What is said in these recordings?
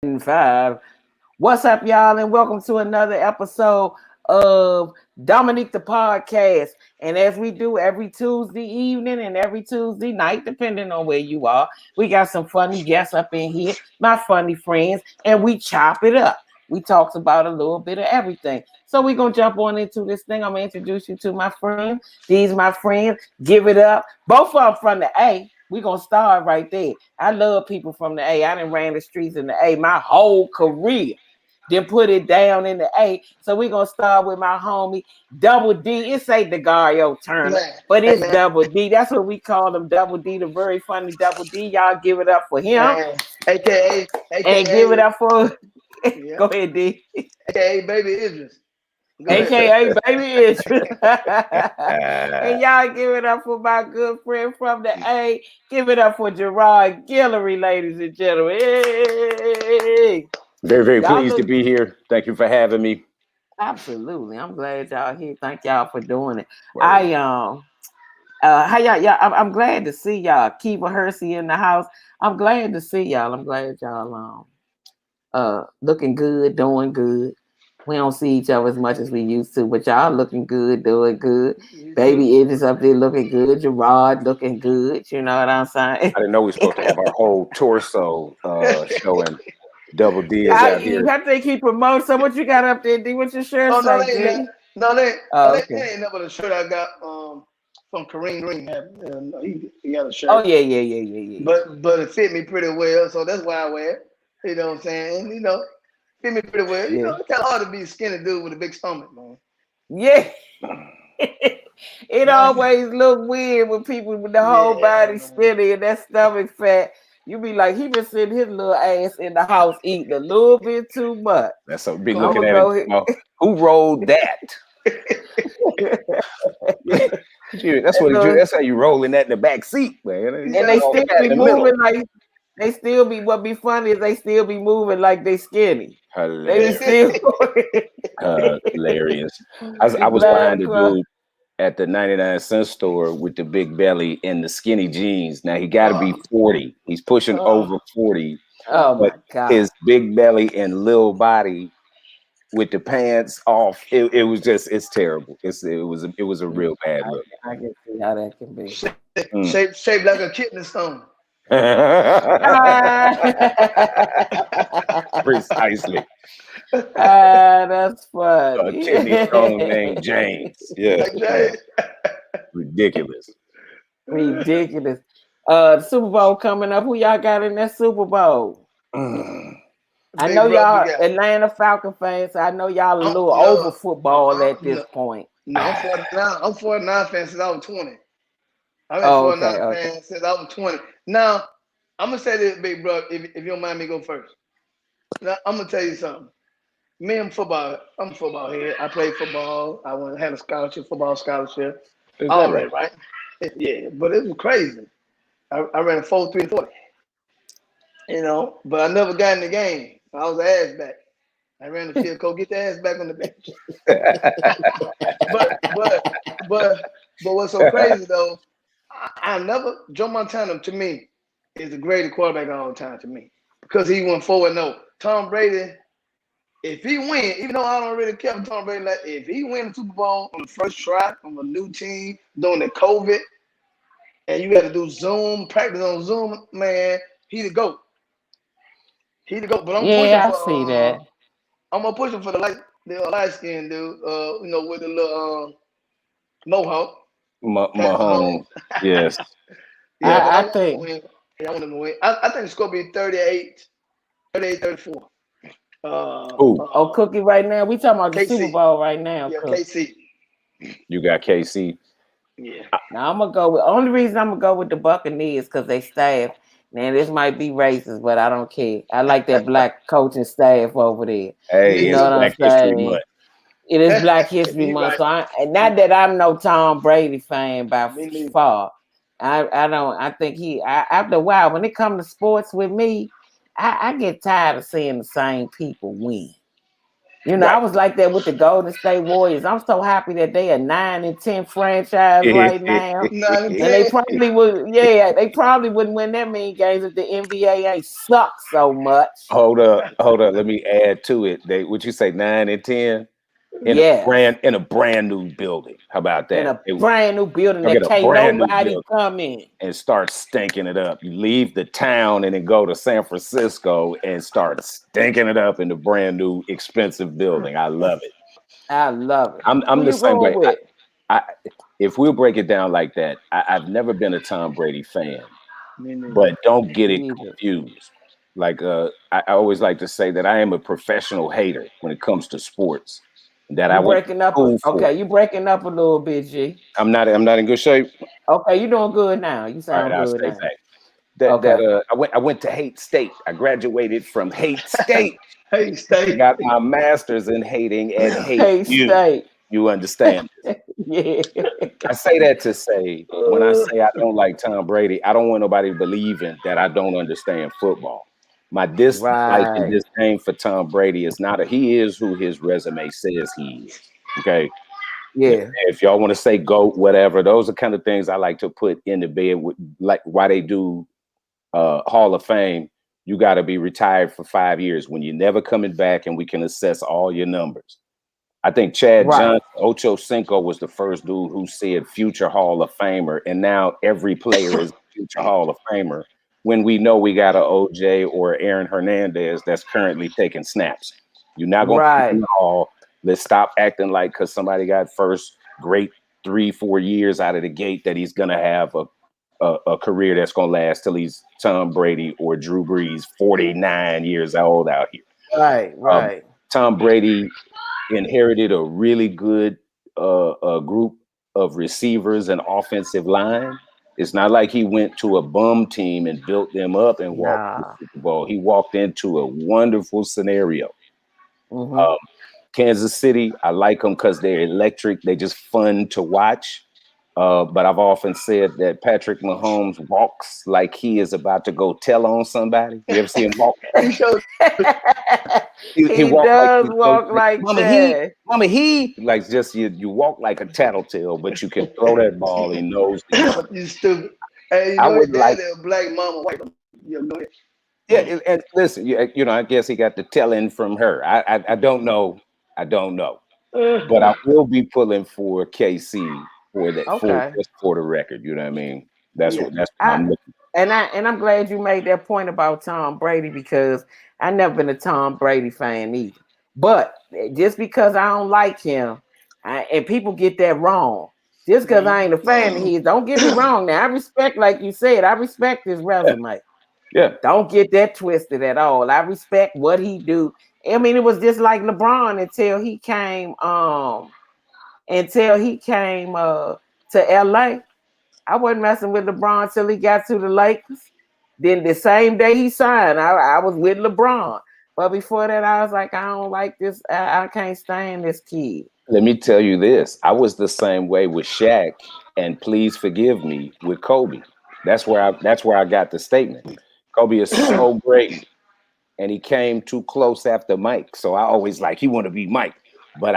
5. What's up, y'all, and welcome to another episode of Dominique the podcast. And as we do every Tuesday evening and every Tuesday night, depending on where you are, we got some funny guests up in here, my funny friends, and we chop it up. We talks about a little bit of everything. So we're gonna jump on into this thing. I'm gonna introduce you to my friends. These my friends. Give it up. Both of them from the A. We're gonna start right there. I love people from the A. I done ran the streets in the A my whole career. Then put it down in the A. So we're gonna start with my homie Double D. It say DeGario Turner, Man, but hey it's man, Double D. That's what we call him, Double D, the very funny Double D. Y'all give it up for him. man, AKA, And give it AKA, up for yeah, go ahead, D. AKA Baby Idris. Go ahead. AKA Baby Israel. And y'all give it up for my good friend from the A. Give it up for Gerard Guillory, ladies and gentlemen. Hey. Very, very Y'all pleased to look be here. Thank you for having me. absolutely. I'm glad y'all here. Thank y'all for doing it. Word. How y'all I'm glad to see y'all. Kiva Hersey in the house. I'm glad to see y'all. I'm glad y'all looking good, doing good. We don't see each other as much as we used to, but y'all looking good, doing good. You too. Baby Idris up there looking good. Gerard looking good. You know what I'm saying? I didn't know we were supposed to have our whole torso showing. Double D is out I here. think he promotes. So what you got up there, D? What's your shirt Oh no, say, they ain't that. G? No, they, no, Oh, they, okay. they ain't never the shirt I got from Kareem Green. No, he got a Oh shirt, yeah. but it fit me pretty well, so that's why I wear it. You know what I'm saying? And, fit me pretty well. Yeah. It's kind of hard to be a skinny dude with a big stomach, man. Yeah. It Man, always look weird when people with the whole yeah, body man. skinny and that stomach fat. You be like, he been sitting his little ass in the house eating a little bit too much. That's so be Come I'm looking gonna at it. go ahead. Who rolled that? That's what it, and that's how you rolling that in the back seat, man. You got they Yeah. all still fat be in the middle. moving like they still be. What be funny is they still be moving like they skinny. They be Hilarious. still Hilarious. I the was blood behind the clot. dude at the 99-cent store with the big belly and the skinny jeans. Now he got to be uh, 40. He's pushing uh, over 40, Oh but my god. his big belly and little body with the pants off, it was just it's terrible. It was a real bad look. I can see how that can be. Mm. shaped like a kidney stone. Ah, Precisely. that's A funny. kidney stone named James. Yeah, Like yeah. that. Ridiculous. Ridiculous. Super Bowl coming up. Who y'all got in that Super Bowl? Mm. I know Big brother, we y'all got. Atlanta Falcon fans. So I know y'all a little over No, football at this no, point. no. I'm 49. I'm 49 fan since I was 20. I've been Oh, 49 okay. fan since I was 20. Now, I'm gonna say this, big brother, if you don't mind me go first. Now, I'm gonna tell you something. Me, I'm a football head. I played football. I went had a scholarship, football scholarship, Is that all right? that, right? Yeah, but it was crazy. I ran a 4.3 and 40, but I never got in the game. I was an ass back. I ran the field, coach, get the ass back on the bench. But but but but what's so crazy though? I never Joe Montana to me is the greatest quarterback of all time to me because he went 4-0. Tom Brady, if he win, even though I don't really care for Tom Brady, like if he win the Super Bowl on the first try from a new team during the COVID, and you got to do Zoom practice on Zoom, man, he the goat. He the goat. But I'm pushing Yeah, I for see that. I'm gonna push him for the light skinned dude, with the little mohawk, Pat Mahomes. Mahomes. Yes. Yeah, Yes. but I I want him to think win. Yeah, I want him to win. I think the score be 34. Ooh, Cookie right now. We talking about the Super KC. Bowl right now, Yeah, Cookie. KC. you got KC. Yeah. Now I'm gonna go with only reason I'm gonna go with the Buccaneers because they staff. Now this might be racist, but I don't care. I like that black coaching staff over there. Hey, You Me know it's what too. I'm Black History Month. saying? It is Black History You Month, right. so and You not right. that I'm no Tom Brady fan by Me neither. far. I don't. I think after a while when it comes to sports with me, I get tired of seeing the same people win. I was like that with the Golden State Warriors. I'm so happy that they are 9-10 franchise right now. 9 and And 10. they probably would, they probably wouldn't win that many games if the NBA ain't sucked so much. Hold up. Let me add to it. Would you say 9 and 10 in a brand new building? How about that? In a brand new building They'll that get a can't brand new nobody building come in. and start stinking it up. You leave the town and then go to San Francisco and start stinking it up in the brand new expensive building. I love it. I love it. I'm Who the you same going way. with? If we'll break it down like that, I've never been a Tom Brady fan, but don't get it confused. Like I always like to say that I am a professional hater when it comes to sports. That I went breaking up. You breaking up a little bit, G. I'm not in good shape. Okay, you doing good now. You sound good now. I went to Hate State. I graduated from Hate State. Hate State. I got my master's in hating and hate you. State. You understand? Yeah. I say that to say, when I say I don't like Tom Brady, I don't want nobody believing that I don't understand football. My dislike and disdain for Tom Brady is not he is who his resume says he is. Okay. Yeah. If y'all want to say GOAT, whatever, those are kind of things I like to put in the bed with, like why they do Hall of Fame. You got to be retired for 5 years when you're never coming back, and we can assess all your numbers. I think Chad Johnson, Ocho Cinco was the first dude who said future Hall of Famer, and now every player is future Hall of Famer. When we know we got a OJ or Aaron Hernandez that's currently taking snaps, you're not going to put them all. Let's stop acting like because somebody got first great 3-4 years out of the gate that he's going to have a career that's going to last till he's Tom Brady or Drew Brees, 49 years old out here. Right. Tom Brady inherited a really good group of receivers and offensive line. It's not like he went to a bum team and built them up and walked to the Super Bowl. He walked into a wonderful scenario. Kansas City, I like them because they're electric. They're just fun to watch. But I've often said that Patrick Mahomes walks like he is about to go tell on somebody. You ever see him walk? he does walk like Mama, that. He like just you walk like a tattletale, but you can throw that ball. He knows. You stupid. Hey, you know his dad is a black mama, white mama. Yeah, go ahead. Yeah, and listen, I guess he got the telling from her. I don't know. But I will be pulling for KC for that for the record. You know what I mean? That's what I'm looking for. And I'm glad you made that point about Tom Brady because I never been a Tom Brady fan either. But just because I don't like him, and people get that wrong, just because I ain't a fan of his, don't get me wrong. Now I respect, like you said, I respect his resume. Yeah. Don't get that twisted at all. I respect what he do. I mean, it was just like LeBron until he came to LA. I wasn't messing with LeBron till he got to the Lakers. Then the same day he signed, I was with LeBron. But before that, I was like, I don't like this. I can't stand this kid. Let me tell you this. I was the same way with Shaq, and please forgive me, with Kobe. That's where I got the statement. Kobe is so great, and he came too close after Mike. So I always like he want to be Mike, but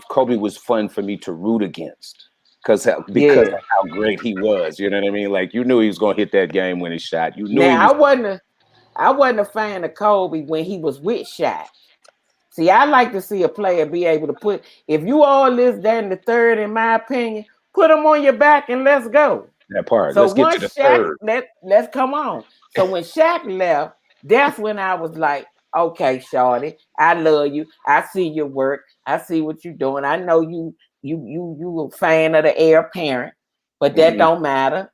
Kobe was fun for me to root against because of how great he was. You know what I mean? Like you knew he was gonna hit that game when he shot. You knew. Now I wasn't a fan of Kobe when he was with Shaq. See, I like to see a player be able to put, if you all this, that, and the third, in my opinion, put them on your back and let's go. That part. So let's get to the third. Let's come on. So when Shaq left, that's when I was like, okay, shorty, I love you. I see your work. I see what you're doing. I know you a fan of the heir apparent, but that don't matter.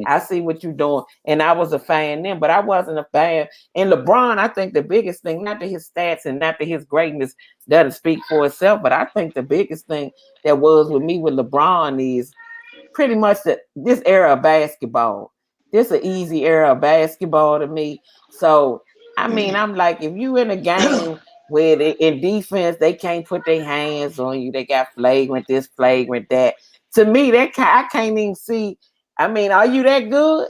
I see what you're doing. And I was a fan then, but I wasn't a fan. And LeBron, I think the biggest thing, not to his stats and not to his greatness, doesn't speak for itself, but I think the biggest thing that was with me with LeBron is pretty much this era of basketball. This is an easy era of basketball to me. So, I mean, I'm like, if you in a game where in defense, they can't put their hands on you. They got flagrant this, flagrant that. To me, I can't even see. I mean, are you that good?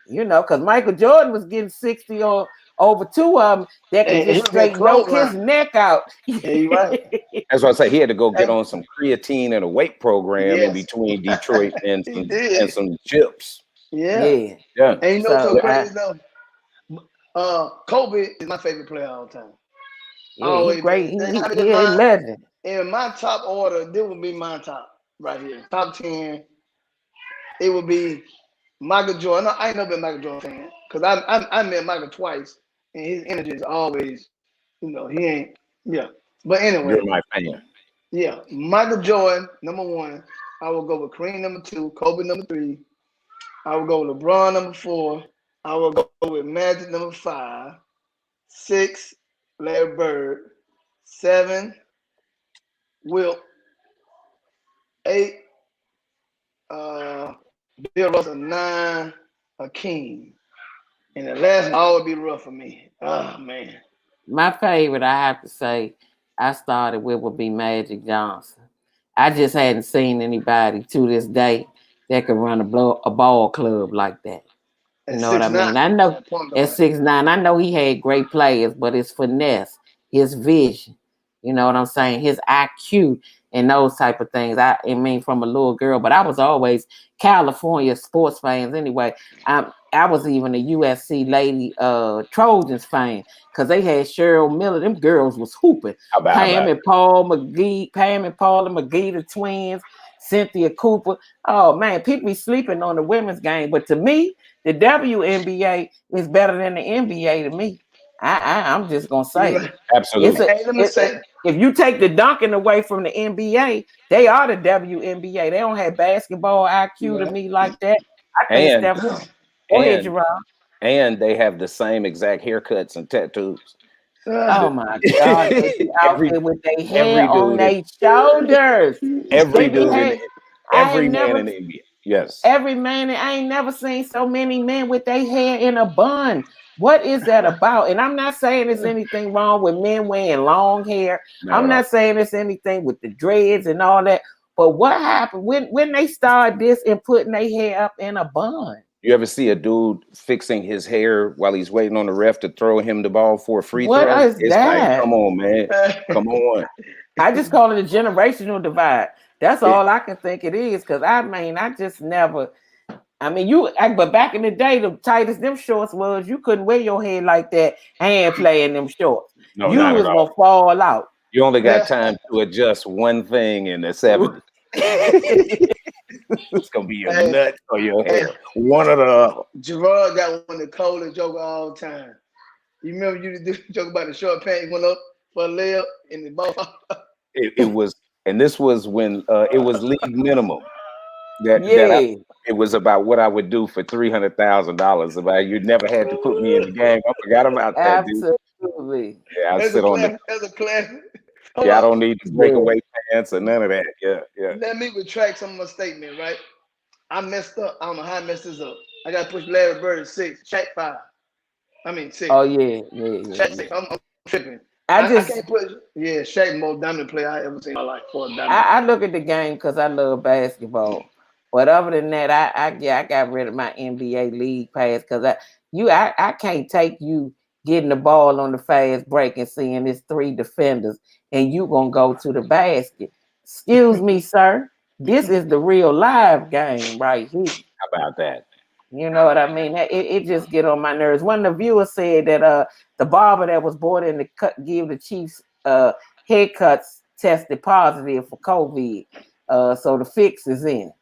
Because Michael Jordan was getting 60 on over two of them that could And he just was in straight knock his clothesline. neck out. Yeah, you right. That's why I say he had to go get And on some creatine and a weight program in yes, between Detroit and he did. some chips. Yeah. Yeah. Yeah. And you know what's so So crazy though? Kobe is my favorite player of all time. yeah, he Always great. been. He, I mean, he a legend. in my top order, this would be my top right here. Top 10. It would be Michael Jordan. No, I ain't never been a Michael Jordan fan because I met Michael twice, and his energy is always, he ain't. Yeah. But You're anyway, my fan. yeah, Michael Jordan #1. I will go with Kareem #2, Kobe #3. I will go with LeBron #4. I will go with Magic #5. 6, Larry Bird. 7, Wilt. 8, Bill Russell. 9, Hakeem. And the last one always be rough for me. Oh man. My favorite, I have to say, I started with would be Magic Johnson. I just hadn't seen anybody to this day that could run a ball club like that. You At know what I 6'9", mean? I know point at guard. 6'9", I know he had great players, but his finesse, his vision, you know what I'm saying? His IQ and those type of things. I mean, from a little girl, but I was always California sports fans anyway. I was even a USC Lady Trojans fan because they had Cheryl Miller. Them girls was hooping. Pam and Paula McGee, the twins, Cynthia Cooper. Oh man, people be sleeping on the women's game, but to me, the WNBA is better than the NBA to me. I'm just gonna say Absolutely. Hey, let me say, if you take the dunking away from the NBA, they are the WNBA. They don't have basketball IQ to me like that. I think And Steph. Go ahead, Gerard. And they have the same exact haircuts and tattoos. Oh my God, they be out there with their hair on their shoulders. Every They be dude, every man in the NBA. Yes. Every man, I ain't never seen so many men with their hair in a bun. What is that about? And I'm not saying there's anything wrong with men wearing long hair. I'm not saying there's anything with the dreads and all that. But what happened when they started this and putting their hair up in a bun? You ever see a dude fixing his hair while he's waiting on the ref to throw him the ball for a free throw? What is that? Like, come on, man. Come on. I just call it a generational divide. That's all I can think it is. Because I mean, I just never. I mean, but back in the day, the tightest them shorts was you couldn't wear your hair like that and play in them shorts. No, you was gonna fall out. You only got time to adjust one thing in the 70s. It's gonna be your nuts or your hair. One or the other. Gerard got one of the coldest jokes of all time. You remember you did the joke about the short pants went up for a layup in the ball? It was, and this was when it was league minimum. It was about what I would do for $300,000. About you never had to put me in the game. I forgot about that. Absolutely. Dude. Yeah, I sit on the. That's a classic. Yeah, I don't need to breakaway pants or none of that. Yeah. Let me retract some of my statement, right? I messed up. I don't know how I messed this up. I got to push Larry Bird at 6, Shaq 5. I mean 6. Oh yeah. Shaq 6. I'm tripping. I can't put. Yeah, Shaq the most dominant player I ever seen in my life. I look at the game because I love basketball. But other than that, I got rid of my NBA league pass because I can't take you getting the ball on the fast break and seeing it's 3 defenders and you gonna go to the basket. Excuse me, sir. This is the real live game right here. How about that? You know what I mean? It just get on my nerves. One of the viewers said that the barber that was brought in to give the Chiefs haircuts tested positive for COVID. So the fix is in.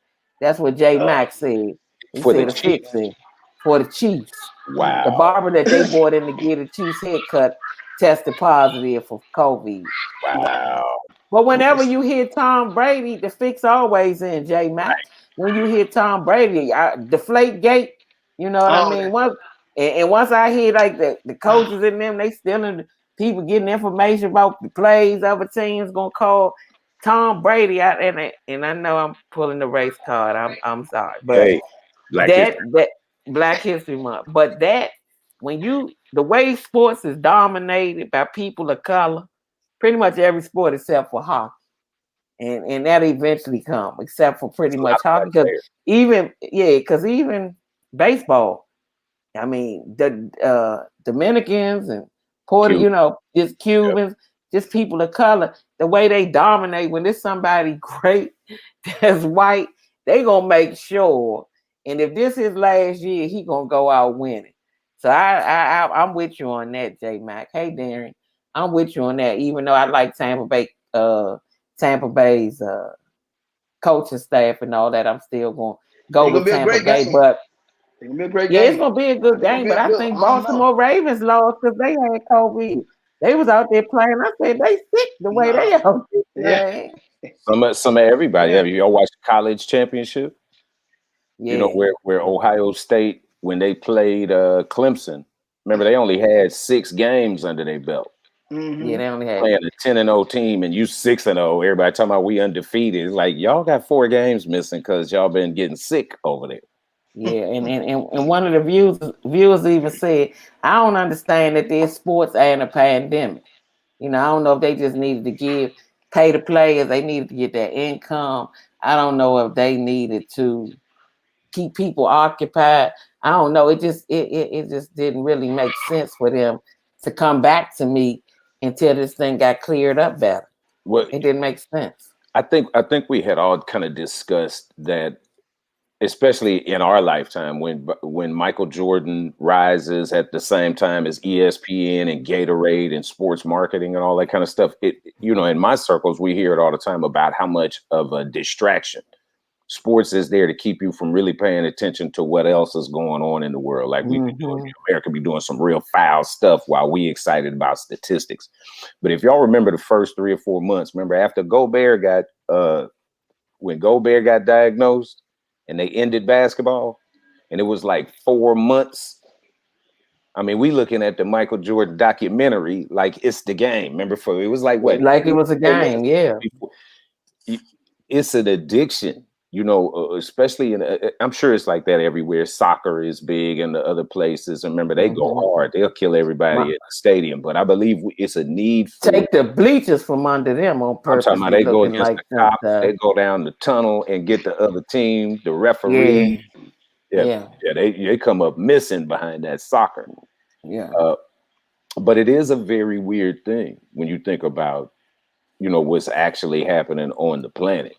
That's what J Max said. He said the fix in for the Chiefs. Wow. The barber that they brought in to get the Chiefs haircut tested positive for COVID. Wow. But whenever you hear Tom Brady, the fix always in, J Max. Right. When you hear Tom Brady, deflate gate, you know what I mean? Once I hear like the coaches in them, they still in people getting information about the plays other teams gonna call Tom Brady out, and I know I'm pulling the race card. I'm sorry, but that Black History Month. But that when the way sports is dominated by people of color, pretty much every sport except for hockey. And that eventually come, except for pretty much hockey. Because even baseball, I mean, Dominicans and Puerto, just Cubans, just people of color, the way they dominate when there's somebody great that's white, they gonna make sure. And if this is last year, he gonna go out winning. So I'm with you on that, J Mac. Hey Darren, I'm with you on that. Even though I like Tampa Bay's coaching staff and all that, I'm still gonna go with Tampa Bay. But it's gonna be a great yeah, game. It's gonna be a good game. But I think Baltimore Ravens lost because they had Kobe. They was out there playing. I said they sick the way they out there playing. Some of everybody. Have you all watched the college championship? Yeah. Where Ohio State, when they played Clemson, remember they only had 6 games under their belt. Mm-hmm. Yeah, they only had playing a 10-0 team and you 6-0. Everybody talking about we undefeated. It's like y'all got 4 games missing because y'all been getting sick over there. Yeah, and one of the viewers even said, I don't understand that there's sports and a pandemic. I don't know if they just needed to pay the players, they needed to get their income. I don't know if they needed to keep people occupied. I don't know. It just didn't really make sense for them to come back to me until this thing got cleared up better. Well, it didn't make sense. I think we had all kind of discussed that, especially in our lifetime, when Michael Jordan rises at the same time as ESPN and Gatorade and sports marketing and all that kind of stuff. In my circles, we hear it all the time about how much of a distraction sports is there to keep you from really paying attention to what else is going on in the world. Like we be doing, America be doing some real foul stuff while we excited about statistics. But if y'all remember the first 3 or 4 months, remember after when Gobert got diagnosed and they ended basketball, and it was like 4 months. I mean, we looking at the Michael Jordan documentary like it's the game. Remember, it was like what? Like it was a game, yeah. It's an addiction. Especially I'm sure it's like that everywhere. Soccer is big in the other places. And remember, they go hard. They'll kill everybody at the stadium. But I believe it's a need for take the bleachers from under them on purpose. I'm talking about they go against the cops. They go down the tunnel and get the other team, the referee. They come up missing behind that soccer. Yeah. But it is a very weird thing when you think about, what's actually happening on the planet.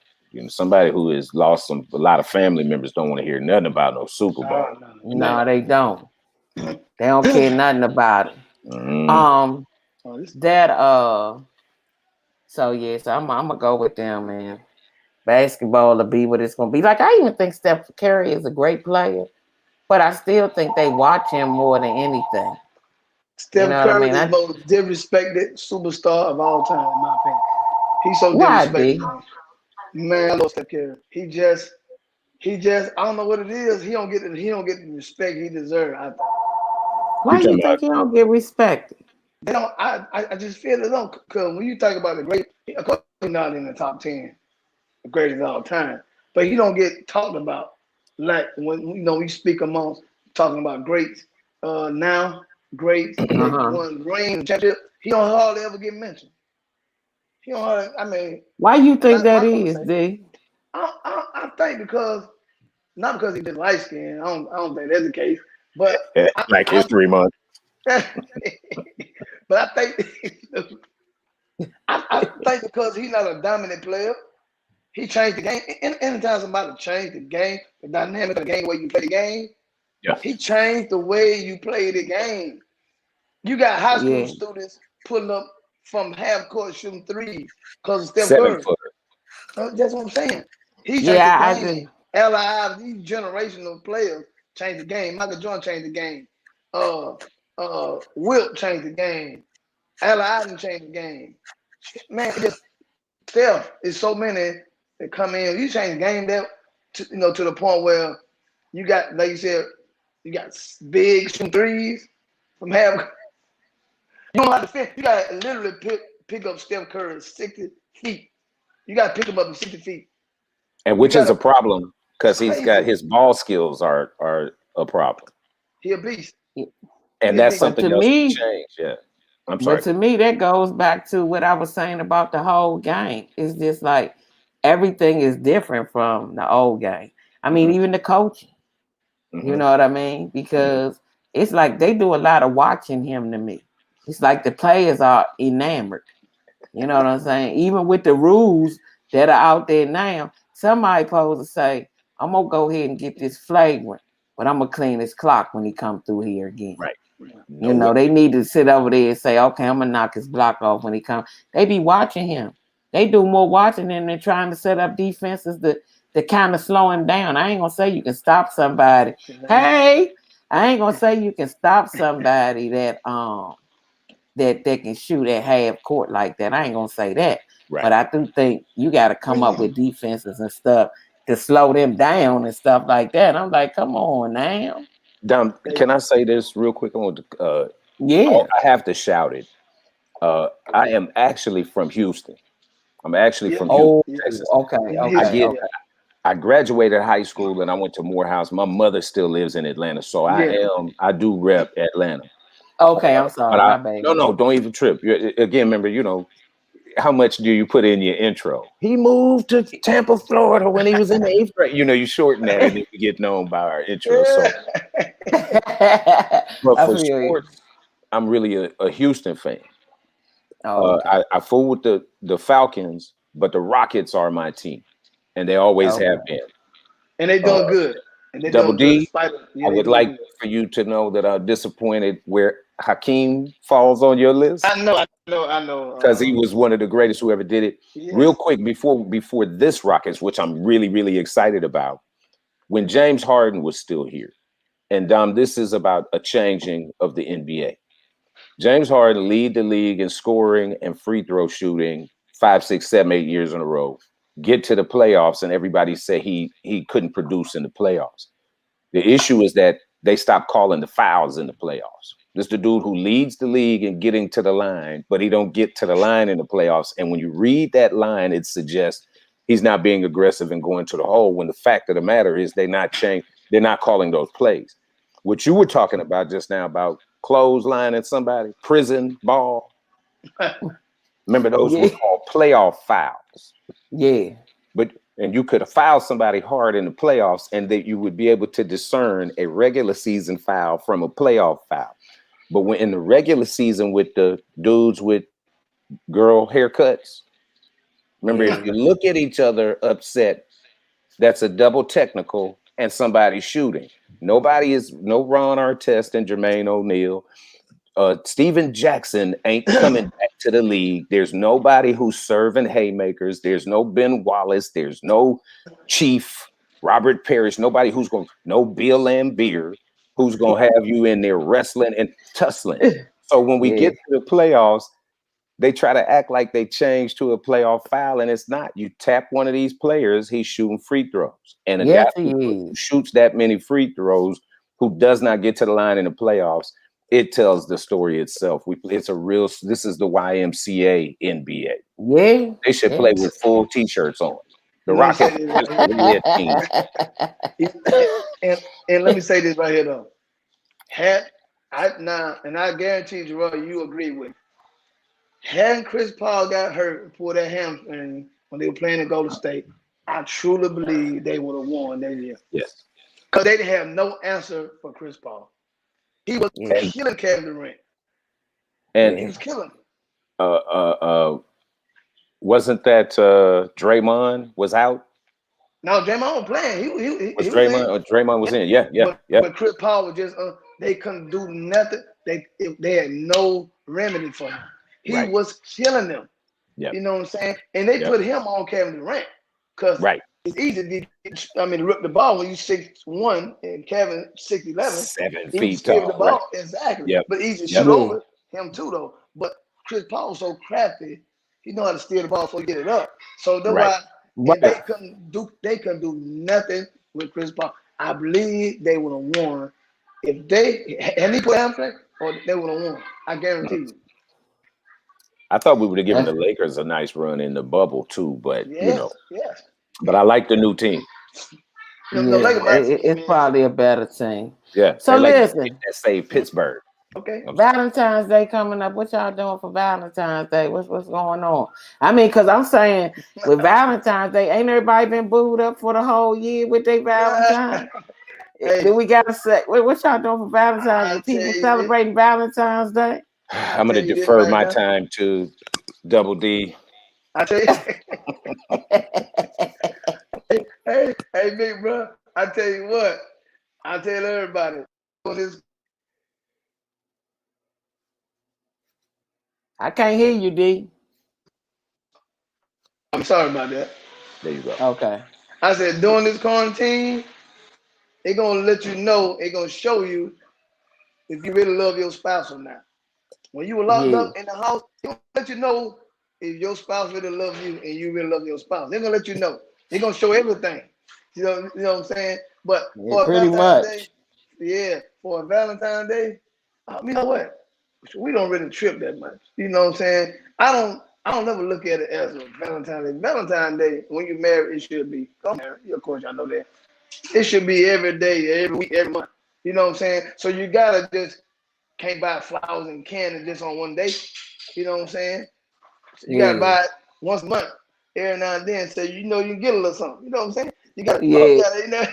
Somebody who has lost a lot of family members don't want to hear nothing about no Super Bowl. No, they don't. They don't care nothing about it. Mm-hmm. So I'm gonna go with them, man. Basketball will be what it's gonna be. Like, I even think Steph Curry is a great player, but I still think they watch him more than anything. Steph Curry is the most disrespected superstar of all time, in my opinion. He's so disrespected. Man, I love Steph Curry. He just I don't know what it is. He don't get the respect he deserves. I think. Why do you think he don't get respected? They don't. I just feel they don't. Because when you talk about the great, of course he's not in the top 10, the greatest of all time. But he don't get talked about like when we speak amongst talking about greats. Now greats won ring championship. He don't hardly ever get mentioned. Why you think that is, D? I think not because he's just light skinned. I don't think that's the case. But History Month. But I think I think because he's not a dominant player, he changed the game. Anytime somebody change the game, the dynamic of the game, the way you play the game, he changed the way you play the game. You got high school students pulling up from half court shooting threes because of Steph Curry. That's what I'm saying. He changed the game. LI, these generational players changed the game. Michael Jordan changed the game. Wilt changed the game. LI didn't change the game. Man, Steph is so many that come in. You change the game to the point where you got, like you said, you got big shooting threes from half. You don't have to defend. You got to literally pick up Steph Curry 60 feet. You got to pick him up at 60 feet. And which is a problem because his ball skills are a problem. He a beast. And that's something else to change. Yeah. I'm sorry. But to me, that goes back to what I was saying about the whole game. It's just like everything is different from the old game. I mean, even the coaching. You know what I mean? Because it's like they do a lot of watching him to me. It's like the players are enamored. You know what I'm saying? Even with the rules that are out there now, somebody supposed to say, I'm gonna go ahead and get this flagrant, but I'm gonna clean his clock when he come through here again. Right. You know, they need to sit over there and say, okay, I'm gonna knock his block off when he comes. They be watching him. They do more watching than they're trying to set up defenses to kind of slow him down. I ain't gonna say you can stop somebody. Hey, I ain't gonna say you can stop somebody that can shoot at half court like that. I ain't gonna say that. Right. But I do think you gotta come up with defenses and stuff to slow them down and stuff like that. I'm like, come on now. Dom, can I say this real quick? I want to Yeah. I have to shout it. I am actually from Houston. I'm actually from Houston, Texas. Okay. I graduated high school and I went to Morehouse. My mother still lives in Atlanta, so I do rep Atlanta. Okay, I'm sorry, my bad. No, don't even trip. Again, remember, you know, how much do you put in your intro? He moved to Tampa, Florida when he was in the 8th grade. You know, you shorten that and then we get known by our intro. So, but for sports, I'm really a Houston fan. I fool with the Falcons, but the Rockets are my team, and they always have been. And they doing good. And they Double doing D, I would like for you to know that I'm disappointed where Hakeem falls on your list. I know. Because he was one of the greatest who ever did it. Yes. Real quick, before this Rockets, which I'm really, really excited about, when James Harden was still here, and Dom, this is about a changing of the NBA. James Harden lead the league in scoring and free throw shooting 5, 6, 7, 8 years in a row. Get to the playoffs, and everybody said he couldn't produce in the playoffs. The issue is that they stopped calling the fouls in the playoffs. This is the dude who leads the league in getting to the line, but he don't get to the line in the playoffs. And when you read that line, it suggests he's not being aggressive and going to the hole, when the fact of the matter is they're not calling those plays. What you were talking about just now about clotheslining somebody, prison ball. Remember, those were called playoff fouls. Yeah. And you could have fouled somebody hard in the playoffs, and that you would be able to discern a regular season foul from a playoff foul. But when in the regular season with the dudes with girl haircuts, remember, if you look at each other upset, that's a double technical and somebody's shooting. No Ron Artest and Jermaine O'Neal. Steven Jackson ain't coming back to the league. There's nobody who's serving haymakers. There's no Ben Wallace. There's no Chief Robert Parrish. Nobody no Bill Laimbeer who's going to have you in there wrestling and tussling. So when we get to the playoffs, they try to act like they changed to a playoff foul, and it's not. You tap one of these players, he's shooting free throws. And a guy who shoots that many free throws, who does not get to the line in the playoffs, it tells the story itself. This is the YMCA NBA. Yeah. They should play with full t-shirts on. The Rockets just a team. And let me say this right here though. I guarantee Gerard, you agree with me. Hadn't Chris Paul got hurt and pulled that hamstring when they were playing in Golden State, I truly believe they would have won that year. Yes. Because they didn't have no answer for Chris Paul. He was killing Kevin Durant. And he was killing him. Wasn't that Draymond was out? No, Draymond was playing. Draymond was in. Yeah. But Chris Paul was just they couldn't do nothing. They had no remedy for him. He was killing them. Yep. You know what I'm saying? And they put him on Kevin Durant because it's easy to rip the ball when you 6'1" and Kevin 6'11". 7 feet tall. The ball. Exactly. Yep. But easy to shoot over him too though. But Chris Paul's so crafty, he know how to steal the ball before he get it up. So that's why they couldn't do nothing with Chris Paul. I believe they would have won if they had he put hamstring, or they would have won. I guarantee you. I thought we would have given the Lakers a nice run in the bubble too, but But I like the new team. It's probably a better team. Yeah. So listen, that saved Pittsburgh. Okay. Valentine's Day coming up. What y'all doing for Valentine's Day? What's going on? I mean, because I'm saying with Valentine's Day, ain't everybody been booed up for the whole year with their Valentine? Hey, Then we gotta say, what y'all doing for Valentine's Day? I People tell you celebrating Valentine's Day? I'm gonna tell you this defer right my now. time to Double D. I tell you, hey, big bro. I tell you what. I tell everybody. This, I can't hear you, D. I'm sorry about that. There you go. Okay. I said during this quarantine, it gonna let you know. It gonna show you if you really love your spouse or not. When you were locked Yeah. up in the house, it gonna let you know if your spouse really loves you and you really love your spouse. They're gonna let you know. They're gonna show everything. You know what I'm saying? But Yeah, for a pretty Valentine's much. Day, yeah, for a Valentine's Day, you know what? We don't really trip that much. You know what I'm saying? I don't never look at it as a Valentine's Day. Valentine's Day, when you're married, it should be. Come married. Of course, y'all know that. It should be every day, every week, every month. You know what I'm saying? So you gotta just can't buy flowers and candy just on one day. You know what I'm saying? So you gotta Yeah. buy it once a month, every now and then, so you know you can get a little something. You know what I'm saying? You gotta, Yeah. you know.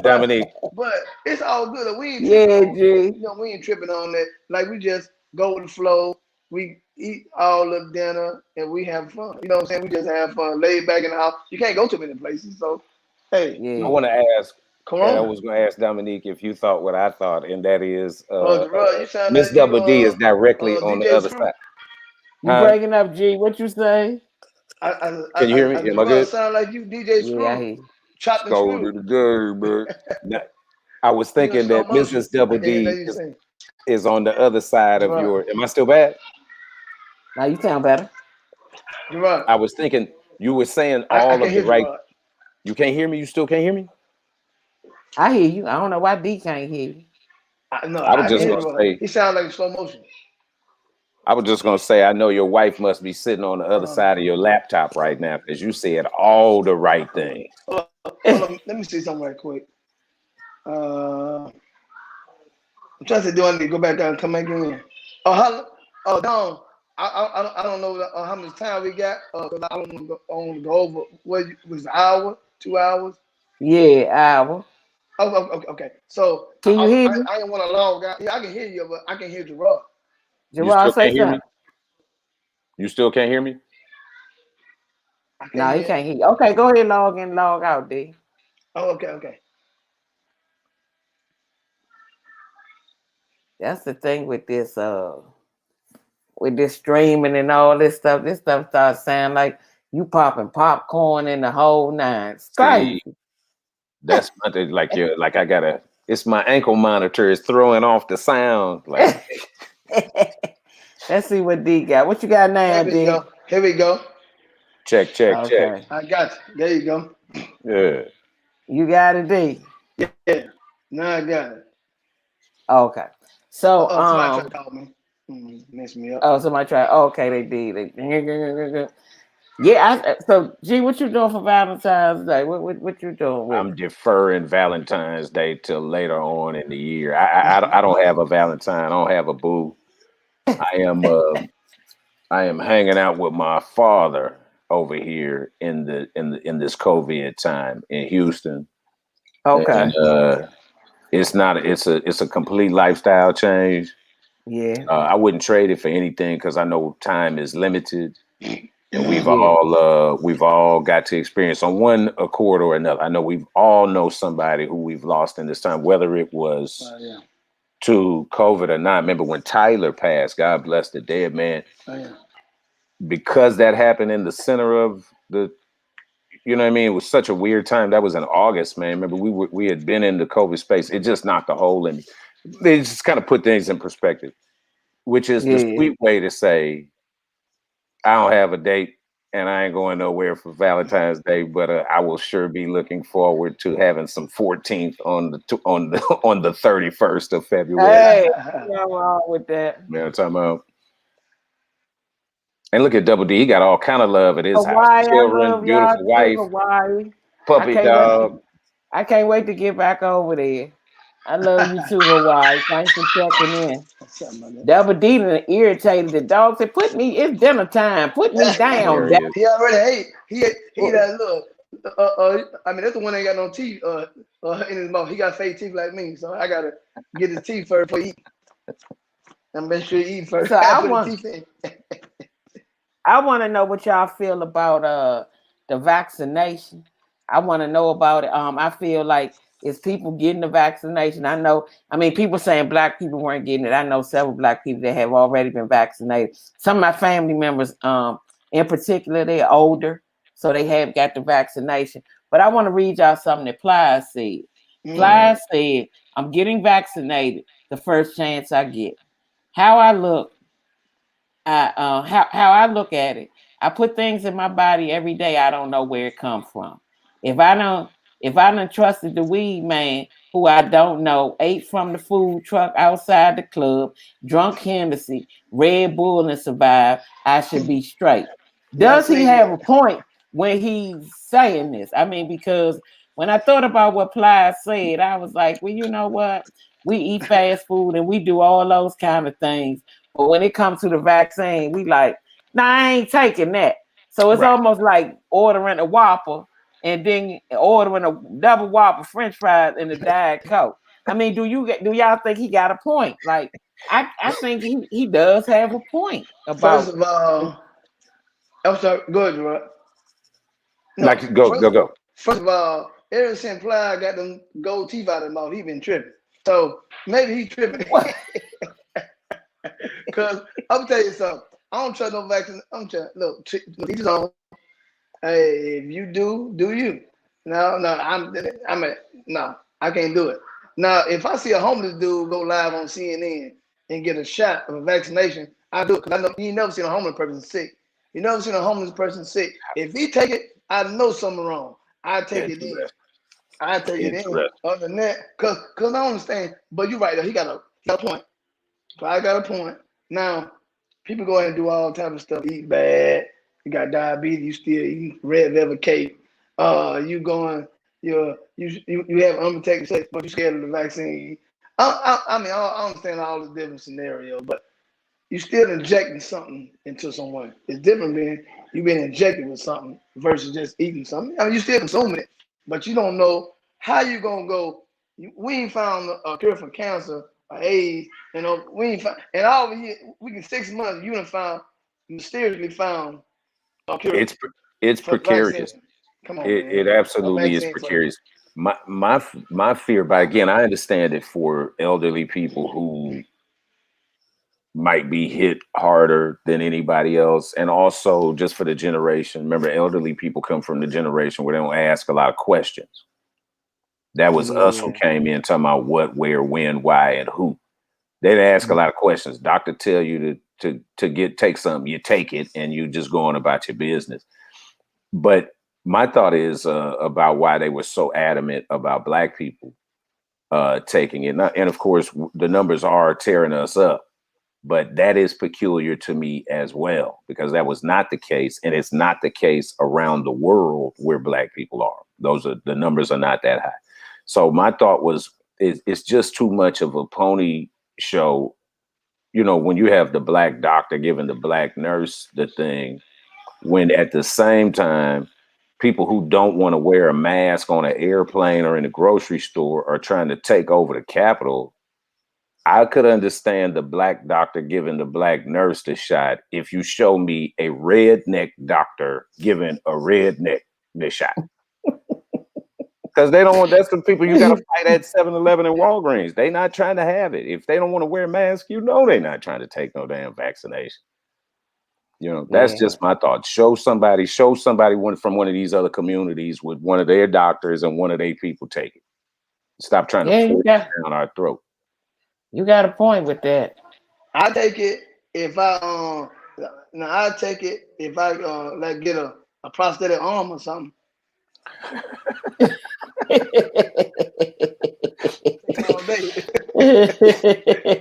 Dominique, but it's all good. We ain't tripping Yeah, on, G. you know, we ain't tripping on that. Like we just go with the flow. We eat all the dinner and we have fun. You know what I'm saying? We just have fun, lay back in the house. You can't go too many places, so hey, I Yeah. want to ask, and I Corona. was going to ask Dominique if you thought what I thought, and that is, Gerard, you sound Miss like you Double D is directly on the DJ other Screw. side. You Huh? breaking up, G. What you say? Can you hear me? Am I Gerard good? sound like you DJ Yeah, I Screw, hear you. chopped and Scold screwed. to the game, but no, I was You in thinking slow that motion. Mrs. Double I can hear that D you saying. is on the other side of Gerard, your. Am I still bad? Now you sound better. Gerard, I was thinking you were saying I all can of the hear right. Gerard. You can't hear me. You still can't hear me. I hear you. I don't know why D can't hear you. No, I was I can just hear gonna Gerard. say. He sound like slow motion. I was just gonna say. I know your wife must be sitting on the other side of your laptop right now because you said all the right things. Hold on. Let me see something right quick. I'm trying to say, do I need to go back down and come back in? Oh, Don. I don't know how much time we got. 'Cause I don't want to go over. What was an hour, 2 hours? Yeah, Albert. Okay. So Can you hear me? I didn't want to log out. Yeah, I can hear you, but I can hear Gerard. You still Gerard, say can't hear me. something. You still can't hear me. I can't No, he hear. can't hear you. Okay, go ahead, log in, log out, D. Oh, okay. That's the thing with this streaming and all this stuff. This stuff starts sounding like you popping popcorn in the whole nine. It's See, crazy. that's my thing, like I gotta. It's my ankle monitor is throwing off the sound. Like Let's see what D got. What you got now, Here we D? go. Here we go. check. Okay. I got you. There you go. Yeah. You got it, D. Yeah. Now I got it. Okay. So Somebody tried to call me. Mess me up. oh, somebody tried. Okay, they did. Yeah. So G, what you doing for Valentine's Day? What you doing with I'm it? deferring Valentine's Day till later on in the year. I don't have a Valentine. I don't have a boo. I am hanging out with my father over here in this COVID time in Houston, Okay. and it's a complete lifestyle change. Yeah. I wouldn't trade it for anything because I know time is limited, and Yeah. we've all got to experience on one accord or another. I know we've all know somebody who we've lost in this time, whether it was Yeah. to COVID or not. Remember when Tyler passed? God bless the dead man. Yeah. Because that happened in the center of the, you know what I mean? It was such a weird time. That was in August, man. Remember we had been in the COVID space. It just knocked a hole in me. They just kind of put things in perspective, which is the Yeah. sweet way to say, I don't have a date and I ain't going nowhere for Valentine's Day, but I will sure be looking forward to having some 14th on the 31st of February. Hey, nothing wrong with that. You know what I'm talking about? And look at Double D. He got all kind of love at his house. Hawaii, I Children, love y'all beautiful too. wife, Hawaii. puppy dog. I can't wait to get back over there. I love you too, Hawaii. Thanks for checking in. Double D done irritated the dog. Said, "Put me. It's dinner time. Put me down." There he is. He already ate. He that look. I mean, that's the one that ain't got no teeth in his mouth. He got fake teeth like me, so I gotta get his teeth first before he eat. And make sure you eat first. So I put the teeth in. I want to know what y'all feel about the vaccination. I want to know about it. I feel like is people getting the vaccination? I mean, people saying black people weren't getting it. I know several black people that have already been vaccinated. Some of my family members, in particular, they're older, so they have got the vaccination. But I want to read y'all something that Plies said. Plies said, I'm getting vaccinated the first chance I get. How I look how I look at it, I put things in my body every day. I don't know where it comes from. If I don't trusted the weed man who I don't know, ate from the food truck outside the club, drunk Hennessy, Red Bull and survived, I should be straight. Does he have a point when he's saying this? I mean, because when I thought about what Plies said, I was like, well, you know what? We eat fast food and we do all those kind of things. But when it comes to the vaccine, we like, nah, I ain't taking that. So it's almost like ordering a Whopper and then ordering a double Whopper French fries and a Diet Coke. I mean, do y'all think he got a point? Like, I think he does have a point about. First of all, I'm sorry. Go ahead, Gerard. No, go. First of all, ever since Plies got them gold teeth out of his mouth, he been tripping. So maybe he tripping. Cause I'm tell you something. I don't trust no vaccine. I'm telling look, each his own. Hey, if you do you? No, I can't do it. Now, if I see a homeless dude go live on CNN and get a shot of a vaccination, I do it because I know you never seen a homeless person sick. You never seen a homeless person sick. If he take it, I know something wrong. I take it in. I take it in. Other than that, cause I don't understand. But you're right though. He got a point. So I got a point. Now, people go ahead and do all type of stuff. Eat bad. You got diabetes. You still eating red velvet cake. You have unprotected sex, but you scared of the vaccine. I mean, I understand all the different scenarios, but you still injecting something into someone. It's different than you being injected with something versus just eating something. I mean, you still consuming it, but you don't know how you gonna go. We ain't found a cure for cancer or AIDS. You know, we ain't found, and all we can 6 months. You done found mysteriously found a cure. It's precarious. Come on, it absolutely is precarious. My fear, but again, I understand it for elderly people who might be hit harder than anybody else, and also just for the generation. Remember, elderly people come from the generation where they don't ask a lot of questions. That was us who came in talking about what, where, when, why, and who. They didn't ask a lot of questions. Doctor tell you to take something, you take it, and you just go on about your business. But my thought is about why they were so adamant about Black people taking it. And of course, the numbers are tearing us up. But that is peculiar to me as well, because that was not the case. And it's not the case around the world where Black people are. The numbers are not that high. So my thought was, it's just too much of a pony show. You know, when you have the Black doctor giving the Black nurse the thing, when at the same time, people who don't want to wear a mask on an airplane or in a grocery store are trying to take over the Capitol. I could understand the Black doctor giving the Black nurse the shot if you show me a redneck doctor giving a redneck the shot. Because they don't want, that's the people you got to fight at 7-Eleven and Walgreens. They not trying to have it. If they don't want to wear a mask, you know they're not trying to take no damn vaccination. You know, that's just my thought. Show somebody from one of these other communities with one of their doctors and one of their people take it. Stop trying to force it down our throat. You got a point with that. I take it if I take it if I like get a prosthetic arm or something.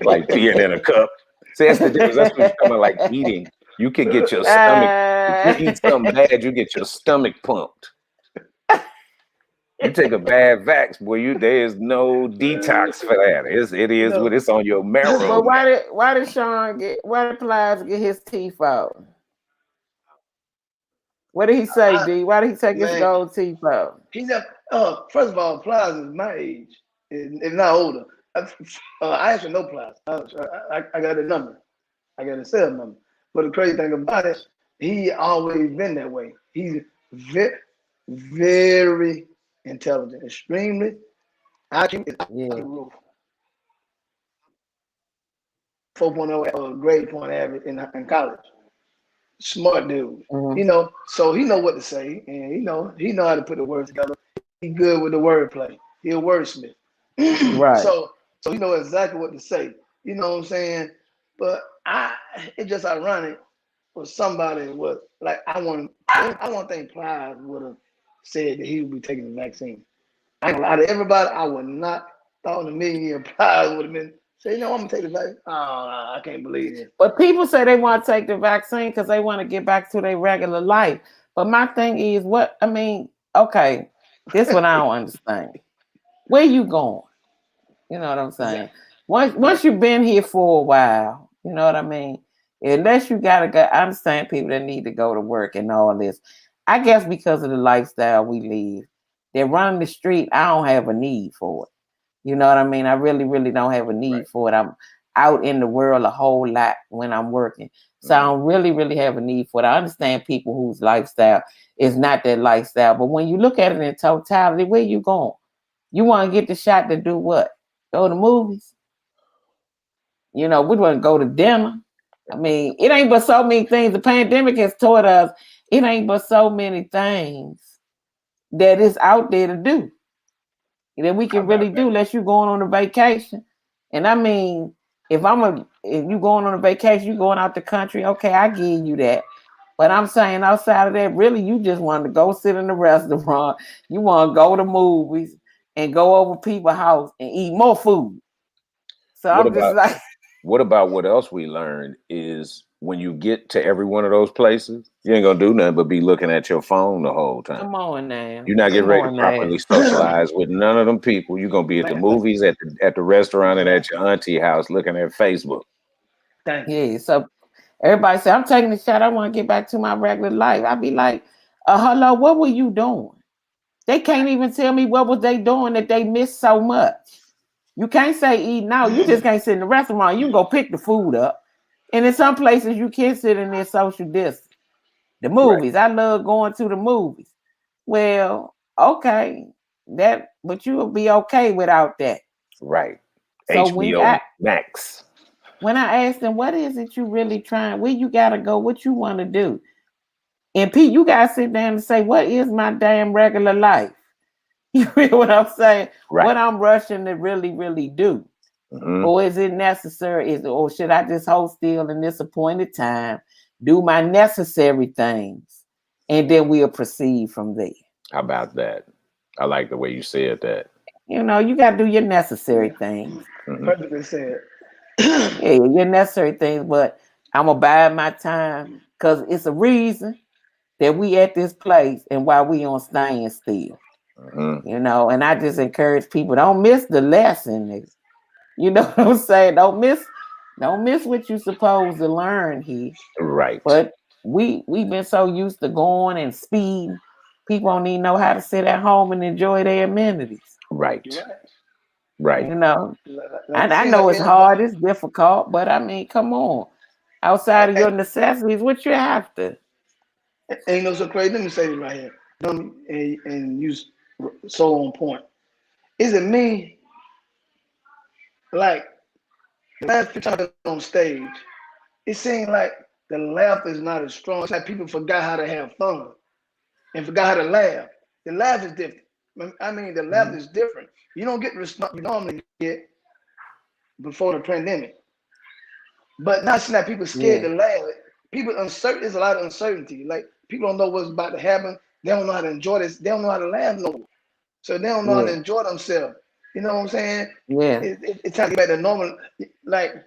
Like peeing in a cup. See, that's the difference. That's what you're talking about, like eating. You can get your stomach. If you eat something bad, you get your stomach pumped. You take a bad vax, boy. There is no detox for that. It is what it's on your marrow. But why did Plies get his teeth out? What did he say, D? Why did he take his Man, gold teeth out? he's just, first of all, Plies is my age, if not older. I actually know Plies. I got a number. I got a cell number. But the crazy thing about it, he always been that way. He's very, very intelligent, extremely IQ is Yeah. 4.0 grade point average in college. Smart dude, Mm-hmm. so he know what to say, and he know how to put the words together. He good with the wordplay. He a wordsmith. Right. So he know exactly what to say. You know what I'm saying? But it's just ironic for somebody was like I want to think Plies would have said that he would be taking the vaccine. I ain't gonna lie to everybody. I would not thought in a million years Plies would have been say, I'm gonna take the vaccine. Oh, I can't believe it. But people say they want to take the vaccine because they want to get back to their regular life. But my thing is, okay, this one I don't understand. Where you going? You know what I'm saying? Once you've been here for a while, you know what I mean? Unless you gotta go, I understand people that need to go to work and all this. I guess because of the lifestyle we live, they're running the street. I don't have a need for it. You know what I mean? I really, really don't have a need for it. I'm out in the world a whole lot when I'm working. So I don't really, really have a need for it. I understand people whose lifestyle is not their lifestyle. But when you look at it in totality, where you going? You want to get the shot to do what? Go to movies? We want to go to dinner. I mean, it ain't but so many things. The pandemic has taught us it ain't but so many things that is out there to do that we can really do unless you're going on a vacation. And I mean, if you going on a vacation, you going out the country, okay, I give you that. But I'm saying outside of that, really, you just want to go sit in the restaurant. You want to go to movies and go over people's house and eat more food. So what about what else we learned is when you get to every one of those places, you ain't gonna do nothing but be looking at your phone the whole time. Come on now. You're not getting ready to properly socialize with none of them people. You're gonna be at the movies, at the restaurant, and at your auntie house looking at Facebook. Yeah, so everybody say, I'm taking the shot. I want to get back to my regular life. I'd be like, hello, what were you doing? They can't even tell me what was they doing that they missed so much. You can't say eat now. You just can't sit in the restaurant. You can go pick the food up. And in some places, you can't sit in there social distance. The movies. I love going to the movies. Well, okay. But you will be okay without that. Right. So HBO Max. When I asked them, what is it you really trying? Where you got to go? What you want to do? And Pete, you got to sit down and say, what is my damn regular life? You hear what I'm saying? Right. What I'm rushing to really, really do. Mm-hmm. Or is it necessary? Or should I just hold still in this appointed time, do my necessary things, and then we'll proceed from there? How about that? I like the way you said that. You got to do your necessary things. Perfectly said. Yeah, your necessary things, but I'm going to bide my time because it's a reason that we at this place and why we on staying still. Mm-hmm. And I just encourage people, don't miss the lesson. You know what I'm saying? Don't miss what you're supposed to learn here. Right. But we've been so used to going and speed. People don't even know how to sit at home and enjoy their amenities. Right. Right. I know it's hard, it's difficult, but I mean, come on. Outside of your necessities, what you have to. Ain't so crazy. Let me say this right here. And you so on point. Is it me? Like the last few times on stage, it seemed like the laugh is not as strong. It's like people forgot how to have fun and forgot how to laugh. The laugh is different. I mean, the laugh is different. You don't get the response you normally get before the pandemic. But now, that people scared to laugh. People uncertain. There's a lot of uncertainty. Like people don't know what's about to happen. They don't know how to enjoy this. They don't know how to laugh no more. So they don't know how to enjoy themselves. You know what I'm saying? Yeah. It's time to get back to normal. Like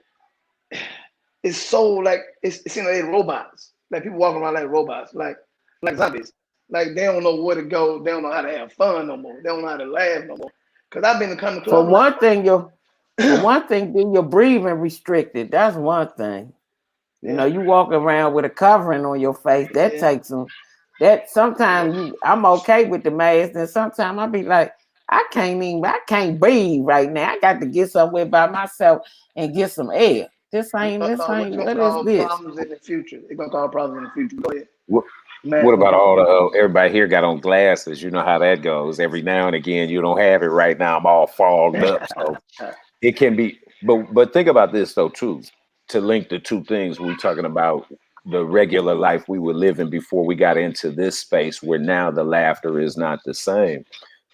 it's so like it seems like they're robots. Like people walking around like robots, like zombies. Like they don't know where to go. They don't know how to have fun no more. They don't know how to laugh no more. Cause I've been to come to club. For one thing, then your breathing restricted. That's one thing. You walk around with a covering on your face. That takes that sometimes I'm okay with the mask, and sometimes I'll be like, I can't breathe right now. I got to get somewhere by myself and get some air. This ain't, It's gonna what is cause this? problems in the future. It's gonna cause problems in the future. Go ahead. What, Mask what gonna about cause all the problems. everybody here got on glasses? You know how that goes. Every now and again, you don't have it right now. I'm all fogged up, so it can be. But think about this though too. To link the two things we're talking about, the regular life we were living before we got into this space, where now the laughter is not the same.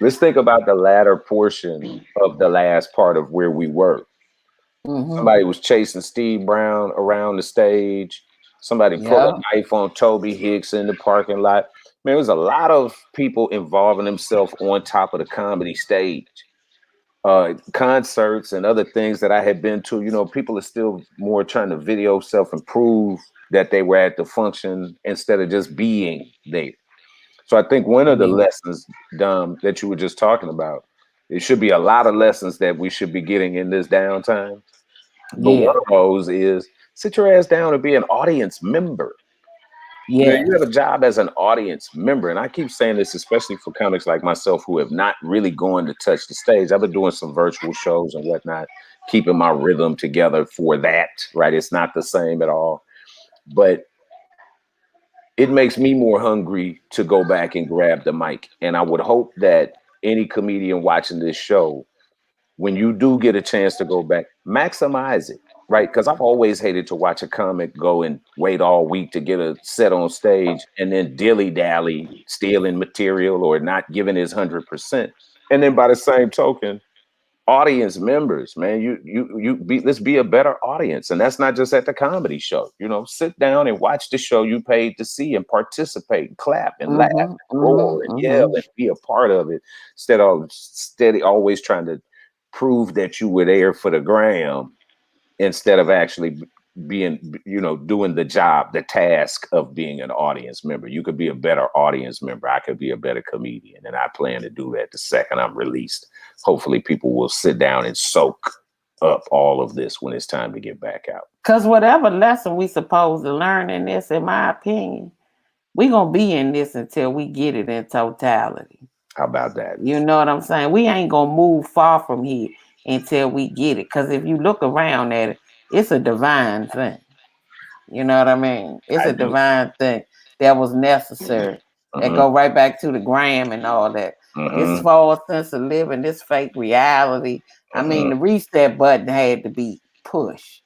Let's think about the latter portion of the last part of where we were. Mm-hmm. Somebody was chasing Steve Brown around the stage. Somebody pulled Yeah. a knife on Toby Hicks in the parking lot. Man, there was a lot of people involving themselves on top of the comedy stage. Concerts and other things that I had been to, people are still more trying to video self improve that they were at the function instead of just being there. So I think one of the Yeah. lessons, Dom, that you were just talking about, it should be a lot of lessons that we should be getting in this downtime. But one Yeah. of those is sit your ass down and be an audience member. Yes. You have a job as an audience member. And I keep saying this, especially for comics like myself who have not really gone to touch the stage. I've been doing some virtual shows and whatnot, keeping my rhythm together for that, right? It's not the same at all. But it makes me more hungry to go back and grab the mic. And I would hope that any comedian watching this show, when you do get a chance to go back, maximize it, right? Because I've always hated to watch a comic go and wait all week to get a set on stage and then dilly dally, stealing material or not giving his 100%. And then by the same token, audience members, man, let's be a better audience. And that's not just at the comedy show. Sit down and watch the show you paid to see and participate and clap and laugh Mm-hmm. and roar Mm-hmm. and yell Mm-hmm. and be a part of it instead of steady always trying to prove that you were there for the gram instead of actually being, doing the job, the task of being an audience member. You could be a better audience member. I could be a better comedian. And I plan to do that the second I'm released. Hopefully people will sit down and soak up all of this when it's time to get back out. Because whatever lesson we supposed to learn in this, in my opinion, we gonna be in this until we get it in totality. How about that? You know what I'm saying? We ain't gonna move far from here until we get it. Because if you look around at it, it's a divine thing. You know what I mean? It's I a do. divine thing that was necessary. That go right back to the gram and all that. This false sense of living, this fake reality. I mean, the reset button had to be pushed.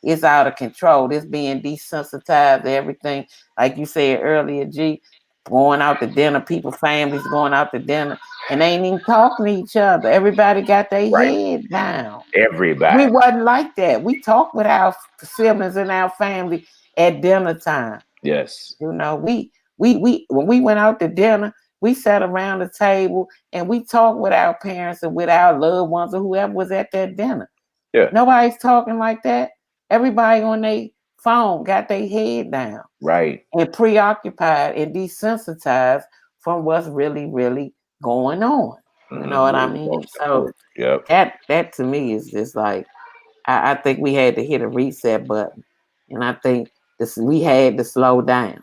It's out of control. It's being desensitized to everything. Like you said earlier, G, going out to dinner, people, families going out to dinner, and they ain't even talking to each other. Everybody got their Right. head down. Everybody. We wasn't like that. We talked with our siblings and our family at dinner time. Yes. We when we went out to dinner, we sat around the table and we talked with our parents and with our loved ones or whoever was at that dinner. Yeah. Nobody's talking like that. Everybody on their phone got their head down. Right. And preoccupied and desensitized from what's really, really going on. You know what I mean? So that to me is just like I think we had to hit a reset button. And I think we had to slow down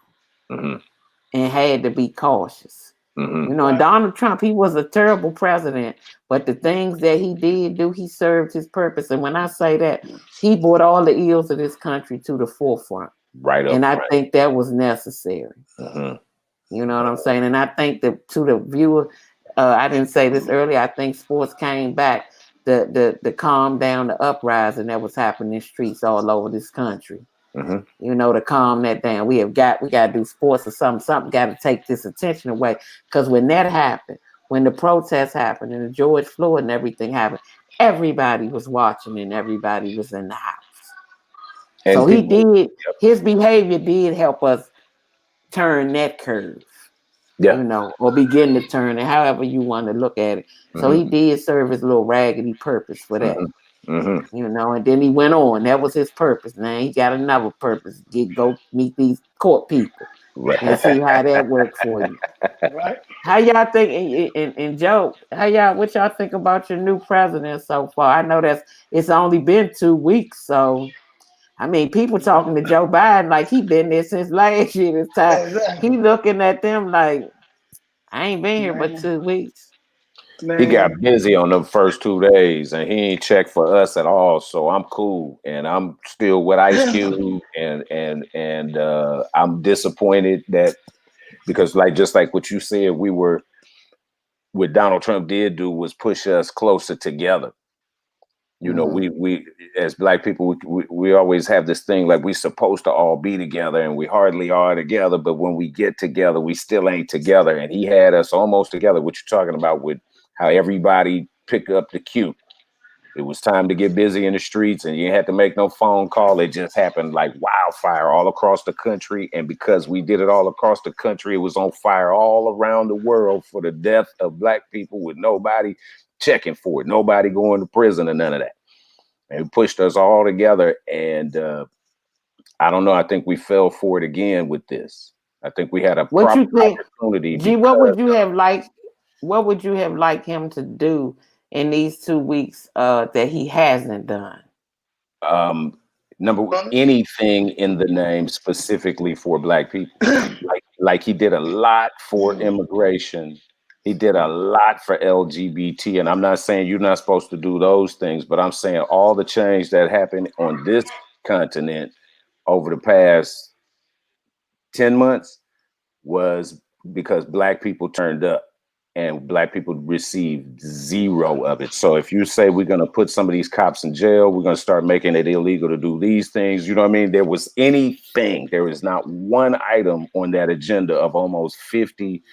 and had to be cautious. And Donald Trump, he was a terrible president, but the things that he did do, he served his purpose. And when I say that, he brought all the ills of this country to the forefront. Right up. And I think that was necessary. You know what I'm saying? And I think that to the viewer, I didn't say this earlier, I think sports came back, the calm down, the uprising that was happening in streets all over this country. To calm that down. We got to do sports or something got to take this attention away. Because when that happened, when the protests happened and the George Floyd and everything happened, everybody was watching and everybody was in the house. And so his behavior did help us turn that curve. Or begin to turn it, however you want to look at it. So he did serve his little raggedy purpose for that. And then he went on. That was his purpose. Now he got another purpose. Go meet these court people and see how that worked for you. Right. How y'all think, and Joe, what y'all think about your new president so far? I know it's only been 2 weeks, so I mean, people talking to Joe Biden like he been there since last year this time. Exactly. He looking at them like, I ain't been here but Man, 2 weeks. He got man. busy on the first 2 days, and he ain't checked for us at all. So I'm cool, and I'm still with Ice Cube, and I'm disappointed that because like just like what you said, we were what Donald Trump did do was push us closer together. You know, we as black people, we always have this thing like we supposed to all be together, and we hardly are together. But when we get together, we still ain't together. And he had us almost together. What you're talking about with how everybody pick up the cue. It was time to get busy in the streets, and you didn't have to make no phone call. It just happened like wildfire all across the country. And because we did it all across the country, it was on fire all around the world for the death of black people with nobody checking for it, nobody going to prison or none of that. And it pushed us all together. And I don't know. I think we fell for it again with this. I think we had a What proper you think, opportunity G? What because would you have liked? What would you have liked him to do in these 2 weeks that he hasn't done? um, anything in the name specifically for black people. Like he did a lot for immigration. He did a lot for LGBT. And I'm not saying you're not supposed to do those things, but I'm saying all the change that happened on this continent over the past 10 months was because black people turned up and black people received zero of it. So if you say we're going to put some of these cops in jail, we're going to start making it illegal to do these things, you know what I mean? There was there is not one item on that agenda of almost 50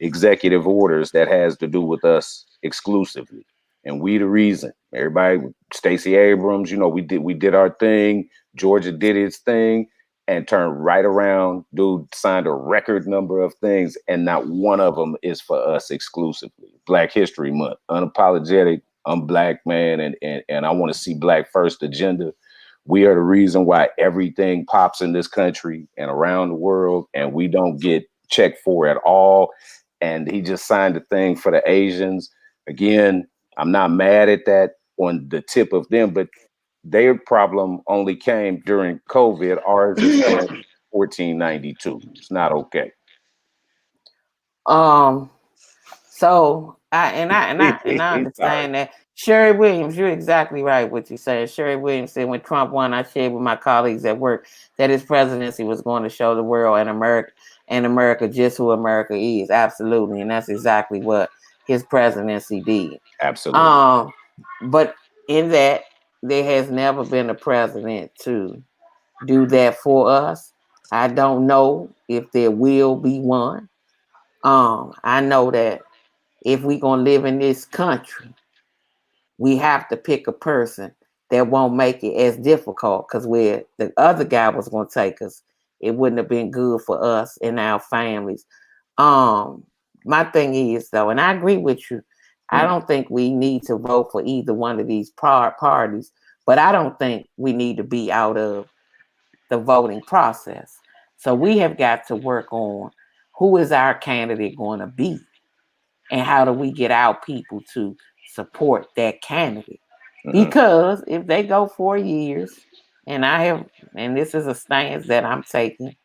executive orders that has to do with us exclusively. And we the reason. Everybody, Stacey Abrams, you know, we did our thing. Georgia did its thing and turned right around. Dude signed a record number of things, and not one of them is for us exclusively. Black History Month, unapologetic. I'm black, man, and I want to see black first agenda. We are the reason why everything pops in this country and around the world, and we don't get checked for at all. And he just signed a thing for the Asians. Again, I'm not mad at that on the tip of them, but their problem only came during COVID. Ours is from 1492. It's not okay. So I Sorry. understand that. Sherry Williams, you're exactly right what you said. Sherry Williams said when Trump won, I shared with my colleagues at work that his presidency was going to show the world and America just who America is. Absolutely. And that's exactly what his presidency did. Absolutely. But in that, there has never been a president to do that for us. I don't know if there will be one. I know that if we're gonna live in this country, we have to pick a person that won't make it as difficult, because where the other guy was gonna take us, it wouldn't have been good for us and our families. My thing is though, and I agree with you, I don't think we need to vote for either one of these parties, but I don't think we need to be out of the voting process. So we have got to work on who is our candidate going to be, and how do we get our people to support that candidate? Because if they go 4 years, and this is a stance that I'm taking,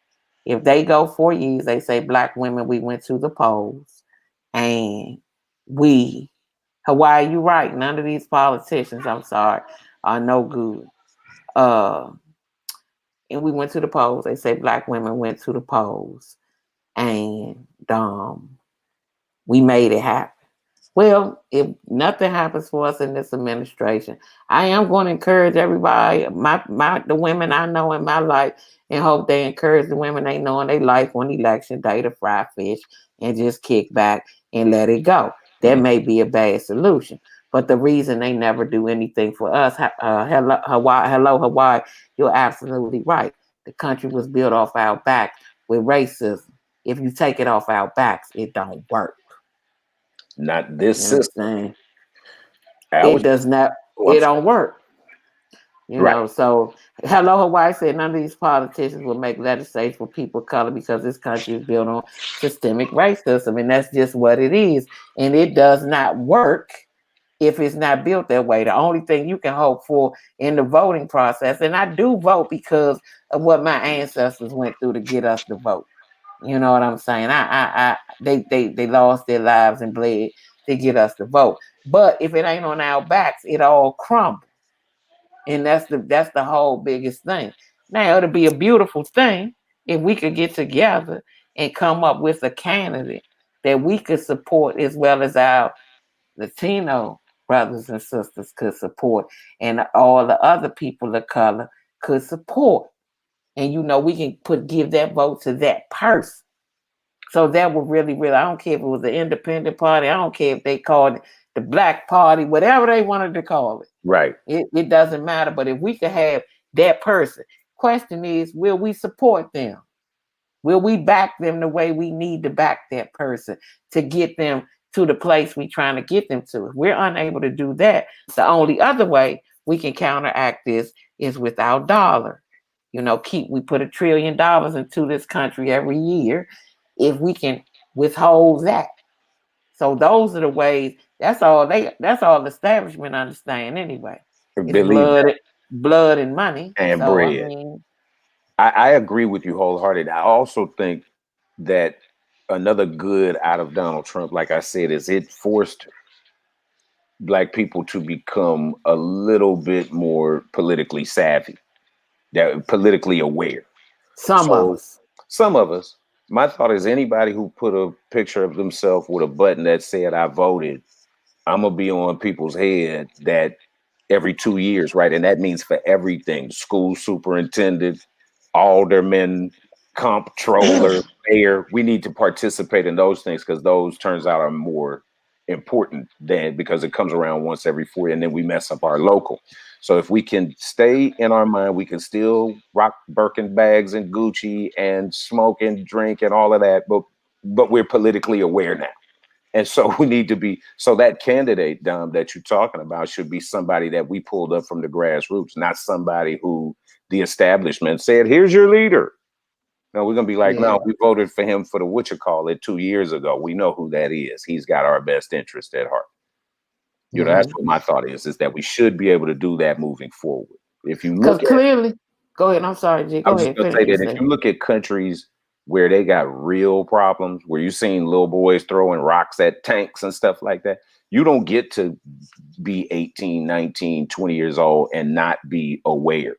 if they go 4 years, they say black women, we went to the polls, and Hawaii, you right, none of these politicians, I'm sorry, are no good. And we went to the polls. They say black women went to the polls, and we made it happen. Well, if nothing happens for us in this administration, I am going to encourage everybody, the women I know in my life, and hope they encourage the women they know in their life on election day to fry fish and just kick back and let it go. That may be a bad solution, but the reason they never do anything for us, hello Hawaii, you're absolutely right. The country was built off our backs with racism. If you take it off our backs, it don't work. Not this system. It does not. It don't work. Right. So Hello Hawaii said none of these politicians will make legislation for people of color because this country is built on systemic racism, and that's just what it is. And it does not work if it's not built that way. The only thing you can hope for in the voting process, and I do vote because of what my ancestors went through to get us to vote. You know what I'm saying? They lost their lives and bled to get us to vote. But if it ain't on our backs, it all crumbles. And that's the whole biggest thing. Now it'll be a beautiful thing if we could get together and come up with a candidate that we could support as well as our Latino brothers and sisters could support, and all the other people of color could support. And we can give that vote to that person. So that would really, really, I don't care if it was the independent party, I don't care if they called it the Black Party, whatever they wanted to call it. Right. It doesn't matter. But if we could have that person, question is, will we support them? Will we back them the way we need to back that person to get them to the place we're trying to get them to? If we're unable to do that, the only other way we can counteract this is with our dollar. We put $1 trillion into this country every year. If we can withhold that. So those are the ways. That's all the establishment understand anyway. It's blood and money. And so, bread. I agree with you wholeheartedly. I also think that another good out of Donald Trump, like I said, is it forced Black people to become a little bit more politically savvy, that politically aware. Some of us. My thought is anybody who put a picture of themselves with a button that said I voted, I'm gonna be on people's head that every 2 years, right? And that means for everything: school superintendent, alderman, comptroller, mayor. We need to participate in those things because those turns out are more important than, because it comes around once every 4 years and then we mess up our local. So if we can stay in our mind, we can still rock Birkin bags and Gucci and smoke and drink and all of that, but we're politically aware now. And so we need to be, so that candidate, Dom, that you're talking about should be somebody that we pulled up from the grassroots, not somebody who the establishment said, here's your leader. No, we're going to be like, no, we voted for him for the whatchamacallit 2 years ago. We know who that is. He's got our best interest at heart. That's what my thought is that we should be able to do that moving forward. If you look clearly, go ahead. I'm sorry, G. Go ahead. I was just going to say that if you look at countries where they got real problems, where you've seen little boys throwing rocks at tanks and stuff like that, you don't get to be 18, 19, 20 years old and not be aware.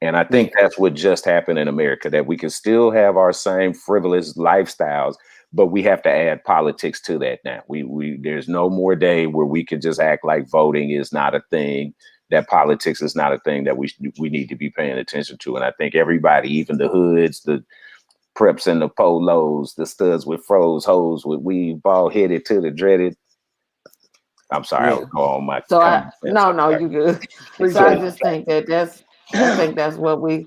And I think that's what just happened in America, that we can still have our same frivolous lifestyles, but we have to add politics to that now. There's no more day where we can just act like voting is not a thing, that politics is not a thing that we need to be paying attention to. And I think everybody, even the hoods, the preps and the polos, the studs with froze hoes with weave, bald headed to the dreaded. I'm sorry, I was going on my. So no, you good. So I just think that's what we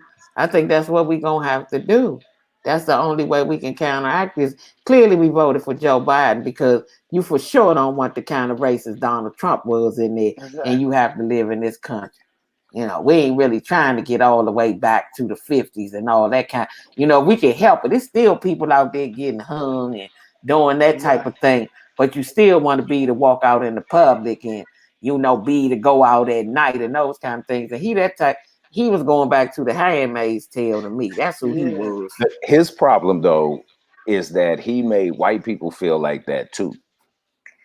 gonna have to do. That's the only way we can counteract this. Clearly, we voted for Joe Biden because you for sure don't want the kind of racist Donald Trump was in there, and you have to live in this country. We ain't really trying to get all the way back to the 50s and all that kind. We can help it. There's still people out there getting hung and doing that type of thing. But you still want to be to walk out in the public and, be to go out at night and those kind of things. And he was going back to the Handmaid's Tale to me. That's who he was. His problem, though, is that he made white people feel like that, too.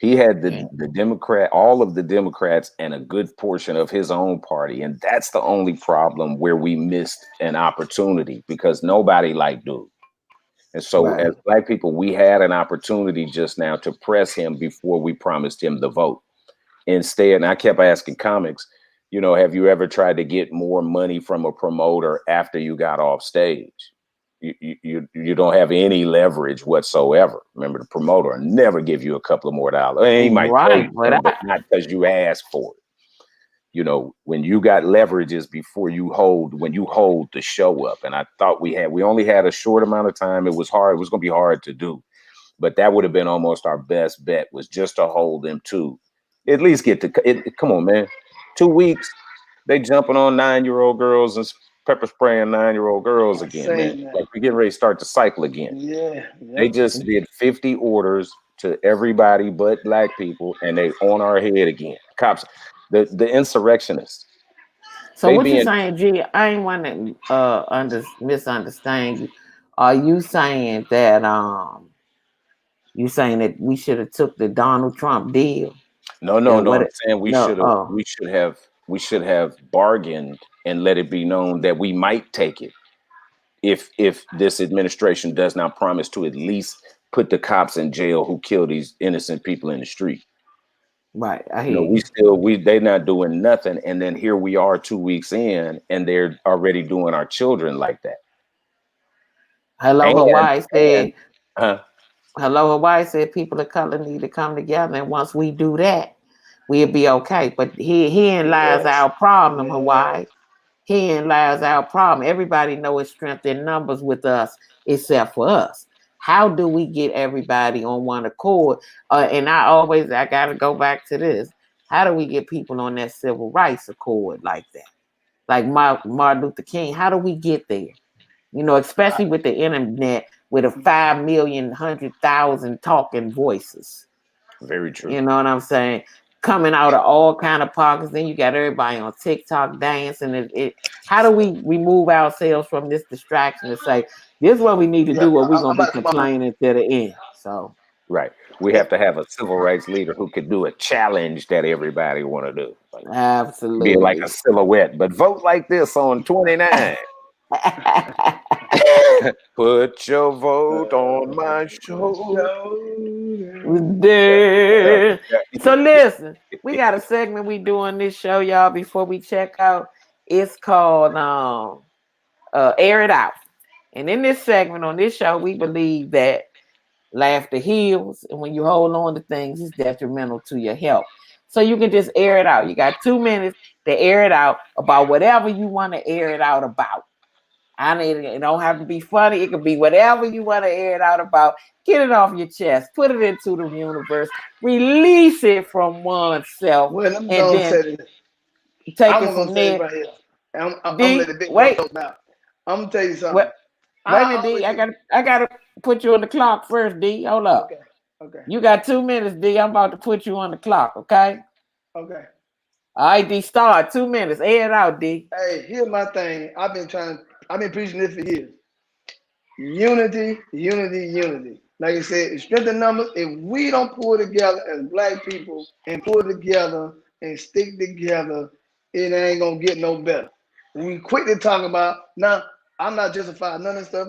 He had the Democrat, all of the Democrats and a good portion of his own party. And that's the only problem where we missed an opportunity because nobody liked dude. And so as Black people, we had an opportunity just now to press him before we promised him the vote. Instead, and I kept asking comics, have you ever tried to get more money from a promoter after you got off stage? You don't have any leverage whatsoever. Remember, the promoter will never give you a couple of more dollars. He might pay you, but not because you asked for it. When you got leverage is when you hold the show up. And I thought we only had a short amount of time. It was hard. It was going to be hard to do, but that would have been almost our best bet, was just to hold them to at least get come on, man. 2 weeks, they jumping on 9-year-old girls and pepper spraying 9-year-old girls again, man. Like we're getting ready to start the cycle again. They just did 50 orders to everybody but black people, and they on our head again. Cops, the insurrectionists. So They what you being saying, G? I ain't want to misunderstand you. Are you saying that you saying that we should have took the Donald Trump deal? no, And no. what? I'm saying No. Oh, we should have bargained and let it be known that we might take it if this administration does not promise to at least put the cops in jail who kill these innocent people in the street. right. I You hear know, you. they're not doing nothing, and then here we are 2 weeks in, and they're already doing our children like that. Hello, And Hawaii said. and uh, Hello, Hawaii said people of color need to come together, and once we do that, we'll be okay. But herein lies Yes. our problem, Yes. Hawaii. Herein lies our problem. Everybody knows strength in numbers with us, except for us. How do we get everybody on one accord? And I got to go back to this. How do we get people on that civil rights accord like that? Like Martin Luther King, how do we get there? You know, especially with the internet, with a 5,100,000 talking voices. very true. You know what I'm saying? Coming out of all kind of pockets. Then you got everybody on TikTok dancing. How do we remove ourselves from this distraction and say, this is what we need to Yeah, do, or we're I'm gonna be about to come on. complaining to the end. So Right. We Yeah. have to have a civil rights leader who could do a challenge that everybody want to do. Like, be like absolutely. a silhouette, but vote like this on 29. Put your vote on my shoulder. There. So listen, we got a segment we do on this show, y'all, before we check out. It's called Air It Out. And in this segment on this show, we believe that laughter heals, and when you hold on to things, it's detrimental to your health. So you can just air it out. You got 2 minutes to air it out about whatever you want to air it out about. It don't have to be funny. It could be whatever you want to air it out about. Get it off your chest. Put it into the universe. Release it from oneself, Well, let me and go and then say this. take I'm it gonna from say this there. right here. I'm gonna let D, the big boy wait, talk now. I'm gonna tell you something. wait, wait a I minute, D. always I gotta put you on the clock first, D. Hold up. okay, okay, You got 2 minutes, D. I'm about to put you on the clock, okay? okay. All right, D. Start 2 minutes. Air it out, D. Hey, here's my thing. I've been preaching this for years. Unity, unity, unity. Like I said, strength in numbers. If we don't pull together as black people and pull together and stick together, it ain't gonna get no better. We quick to talk about now. I'm not justifying none of this stuff.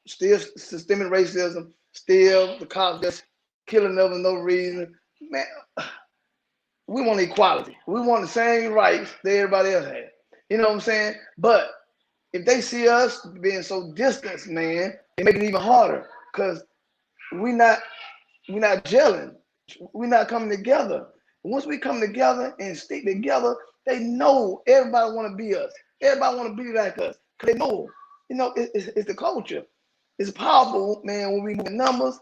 Still systemic racism. Still the cops just killing us for no reason. Man, we want equality. We want the same rights that everybody else has. You know what I'm saying? But if they see us being so distant, man, it make it even harder because we not gelling. We're not coming together. Once we come together and stick together, they know everybody want to be us. Everybody want to be like us. Cause they know, it's the culture. It's powerful, man. When we move in numbers,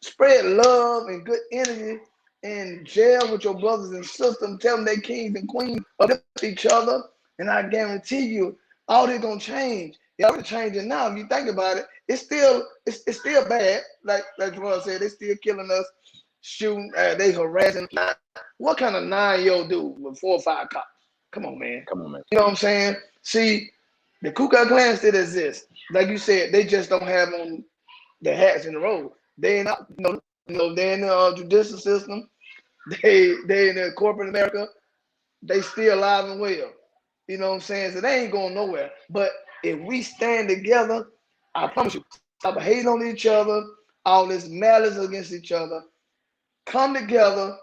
spread love and good energy, and jail with your brothers and sisters. Tell them they kings and queens of each other, and I guarantee you, all this gonna change. It's already changing now. If you think about it, it's still bad. Like Gerard said, they still killing us, shooting, they harassing. What kind of 9-year-old dude with 4 or 5 cops? Come on, man. Come on, man. You know what I'm saying? See, the Ku Klux Klan still exists. Like you said, they just don't have on the hats in the road. They ain't not, they're in the judicial system. They in the corporate America. They still alive and well. You know what I'm saying? So they ain't going nowhere. But if we stand together, I promise you, stop hating on each other, all this malice against each other, come together,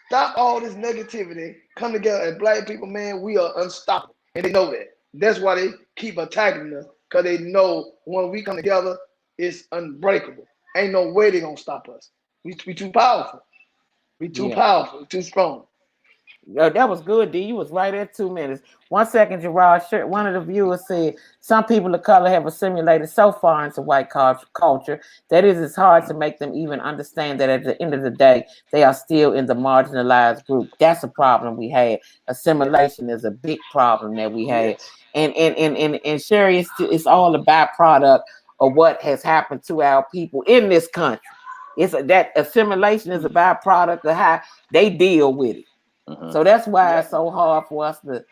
stop all this negativity, come together as black people, man, we are unstoppable. And they know that. That's why they keep attacking us, because they know when we come together, it's unbreakable. Ain't no way they gonna stop us. We too powerful. We too Yeah. powerful, too strong. That was good, D. You was right at 2 minutes. 1 second, Gerard. One of the viewers said some people of color have assimilated so far into white culture that it is hard to make them even understand that at the end of the day, they are still in the marginalized group. That's a problem we had. Assimilation is a big problem that we had. Yes. And Sherry, it's all a byproduct of what has happened to our people in this country. That assimilation is a byproduct of how they deal with it. So that's why it's so hard for us to,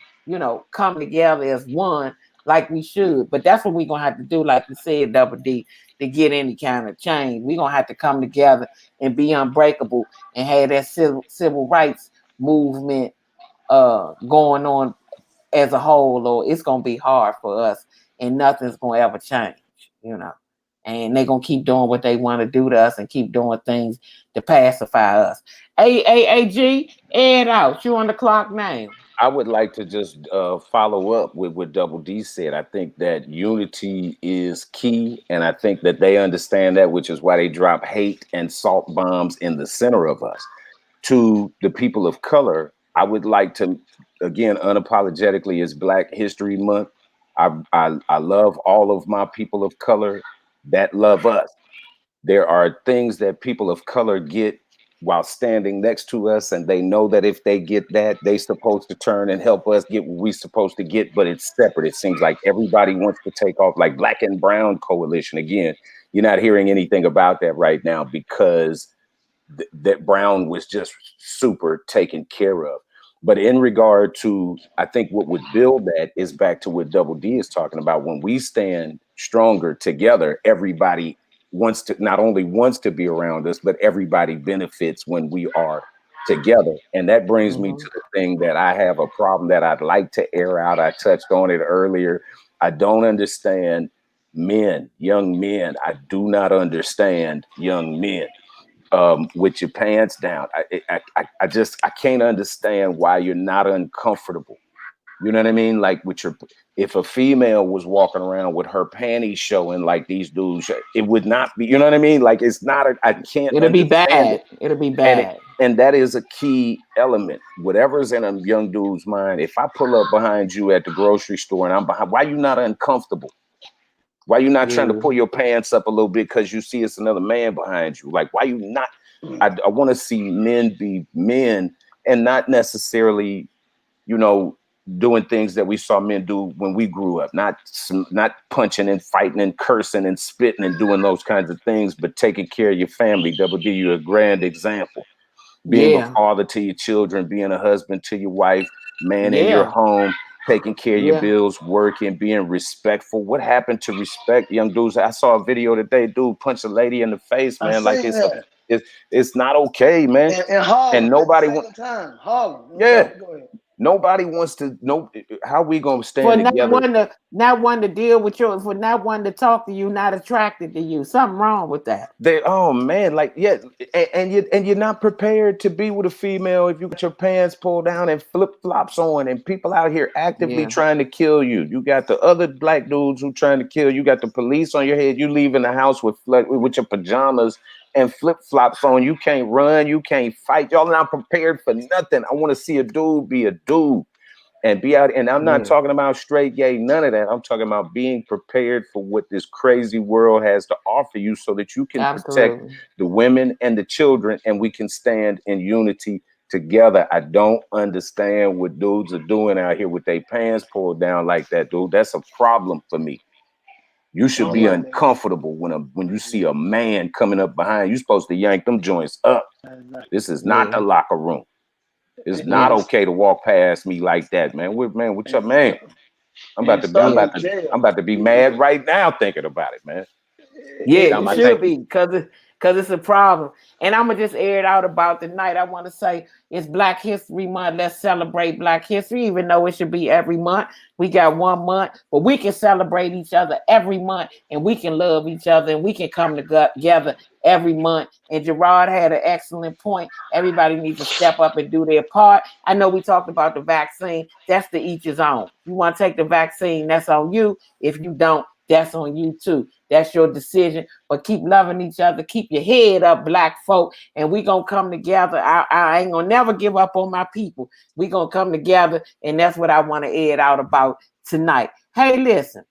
come together as one like we should. But that's what we're gonna have to do, like you said, Double D, to get any kind of change. We're gonna have to come together and be unbreakable and have that civil rights movement going on as a whole, or it's gonna be hard for us and nothing's gonna ever change, and they're gonna keep doing what they want to do to us and keep doing things to pacify us. AAG, Ed out. You on the clock now. I would like to just follow up with what Double D said. I think that unity is key, and I think that they understand that, which is why they drop hate and salt bombs in the center of us. To the people of color, I would like to, again, unapologetically, it's Black History Month. I love all of my people of color that love us. There are things that people of color get while standing next to us, and they know that if they get that, they supposed to turn and help us get what we supposed to get, but it's separate. It seems like everybody wants to take off, like Black and Brown Coalition. Again, you're not hearing anything about that right now because that Brown was just super taken care of. But in regard to, I think what would build that is back to what Double D is talking about. When we stand stronger together, everybody not only wants to be around us, but everybody benefits when we are together. And that brings me to the thing that I have a problem that I'd like to air out. I touched on it earlier. I don't understand young men. I do not understand young men. With your pants down. I can't understand why you're not uncomfortable. You know what I mean? Like if a female was walking around with her panties showing like these dudes, it would not be, you know what I mean? Like I can't. It'll be bad. It'll be bad. And that is a key element. Whatever's in a young dude's mind, if I pull up behind you at the grocery store and I'm behind, why are you not uncomfortable? Why are you not trying to pull your pants up a little bit because you see it's another man behind you? Like, why you not? I want to see men be men and not necessarily, doing things that we saw men do when we grew up, not punching and fighting and cursing and spitting and doing those kinds of things, but taking care of your family. Double D, you're a grand example. Being a father to your children, being a husband to your wife, man in your home, taking care of your bills, working, being respectful. What happened to respect, young dudes? I saw a video today, dude punched a lady in the face, man. Like it's not okay, man. And Harlem, and nobody wants time. Harlem. Yeah. Nobody wants to know how we gonna stand for together. Not one to deal with you, for not one to talk to you, not attracted to you. Something wrong with that. Oh man, like and you're not prepared to be with a female if you got your pants pulled down and flip flops on, and people out here actively trying to kill you. You got the other black dudes who trying to kill you. You got the police on your head. You leaving the house with your pajamas and flip flops on. You can't run. You can't fight. Y'all not prepared for nothing. I want to see a dude be a dude and be out. And I'm not talking about straight gay, none of that. I'm talking about being prepared for what this crazy world has to offer you so that you can protect the women and the children, and we can stand in unity together. I don't understand what dudes are doing out here with their pants pulled down like that, dude. That's a problem for me. You should be uncomfortable when you see a man coming up behind you. You're supposed to yank them joints up. This is not the locker room. It's not okay to walk past me like that, man. What's up, man? I'm about to be mad right now thinking about it, man. Yeah, it should be because it's a problem. And I'm gonna just air it out about tonight. I want to say it's Black History Month. Let's celebrate Black history, even though it should be every month. We got 1 month, but we can celebrate each other every month, and we can love each other, and we can come together every month. And Gerard had an excellent point. Everybody needs to step up and do their part. I know we talked about the vaccine. That's to each his own. You want to take the vaccine, that's on you. If you don't, that's on you too. That's your decision. But keep loving each other. Keep your head up, black folk. And we going to come together. I ain't going to never give up on my people. We going to come together. And that's what I want to air it out about tonight. Hey, listen.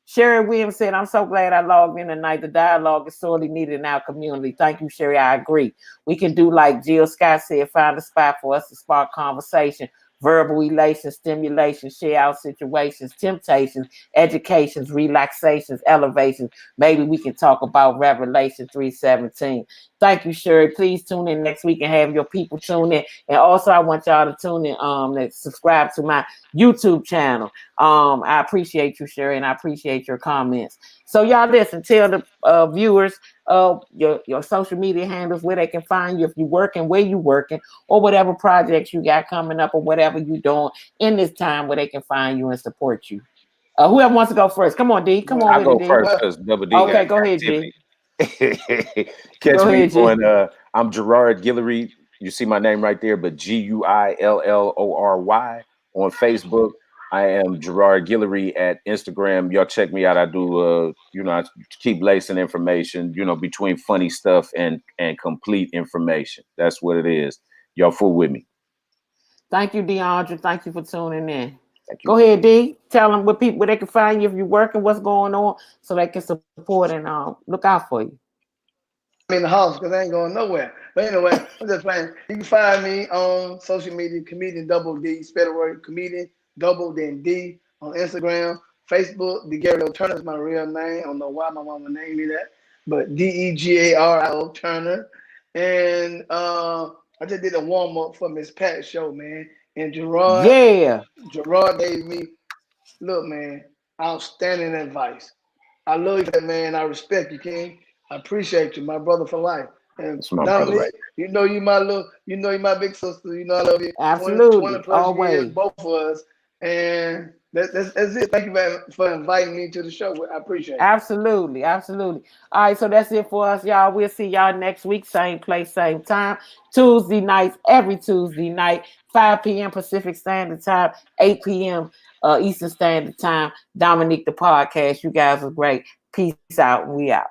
Sherry Williams said, I'm so glad I logged in tonight. The dialogue is sorely needed in our community. Thank you, Sherry. I agree. We can do like Jill Scott said, find a spot for us to spark conversation. verbal elation, stimulation, share out situations, temptations, educations, relaxations, elevations. Maybe we can talk about Revelation 3:17. Thank you, Sherry. Please tune in next week and have your people tune in. And also, I want y'all to tune in, and subscribe to my YouTube channel. I appreciate you, Sherry, and I appreciate your comments. So y'all listen, tell the viewers your social media handles, where they can find you if you're working, where you working, or whatever projects you got coming up, or whatever you're doing in this time, where they can find you and support you. Whoever wants to go first, come on, D. Come on I'll with go it, D. first because Double D Okay, got go ahead, activity. D. Catch Go me ahead, G. on I'm Gerard Guillory. You see my name right there, but Guillory on Facebook. I am Gerard Guillory at Instagram. Y'all check me out. I do I keep lacing information, between funny stuff and complete information. That's what it is. Y'all fool with me. Thank you, DeAndre. Thank you for tuning in. Thank you. Go ahead, D. Tell them where they can find you if you're working, what's going on, so they can support and look out for you. I'm in the house because I ain't going nowhere. But anyway, I'm just playing. You can find me on social media, comedian double D, spell the word comedian double then D on Instagram, Facebook. DeGario Turner is my real name. I don't know why my mama named me that, but DeGario Turner. And I just did a warm up for Miss Pat's show, man. And Gerard gave me, look, man, outstanding advice. I love you, man. I respect you, King. I appreciate you, my brother for life. And That's my Dominique, brother, right? you know you my big sister. You know I love you. Absolutely. 20 plus Always. years, both of us. And that's it. Thank you for inviting me to the show. I appreciate it. Absolutely. Absolutely. All right, so that's it for us, y'all. We'll see y'all next week, same place, same time. Tuesday nights, every Tuesday night, 5 p.m. Pacific Standard Time, 8 p.m. Eastern Standard Time. Dominique the podcast. You guys are great. Peace out. We out.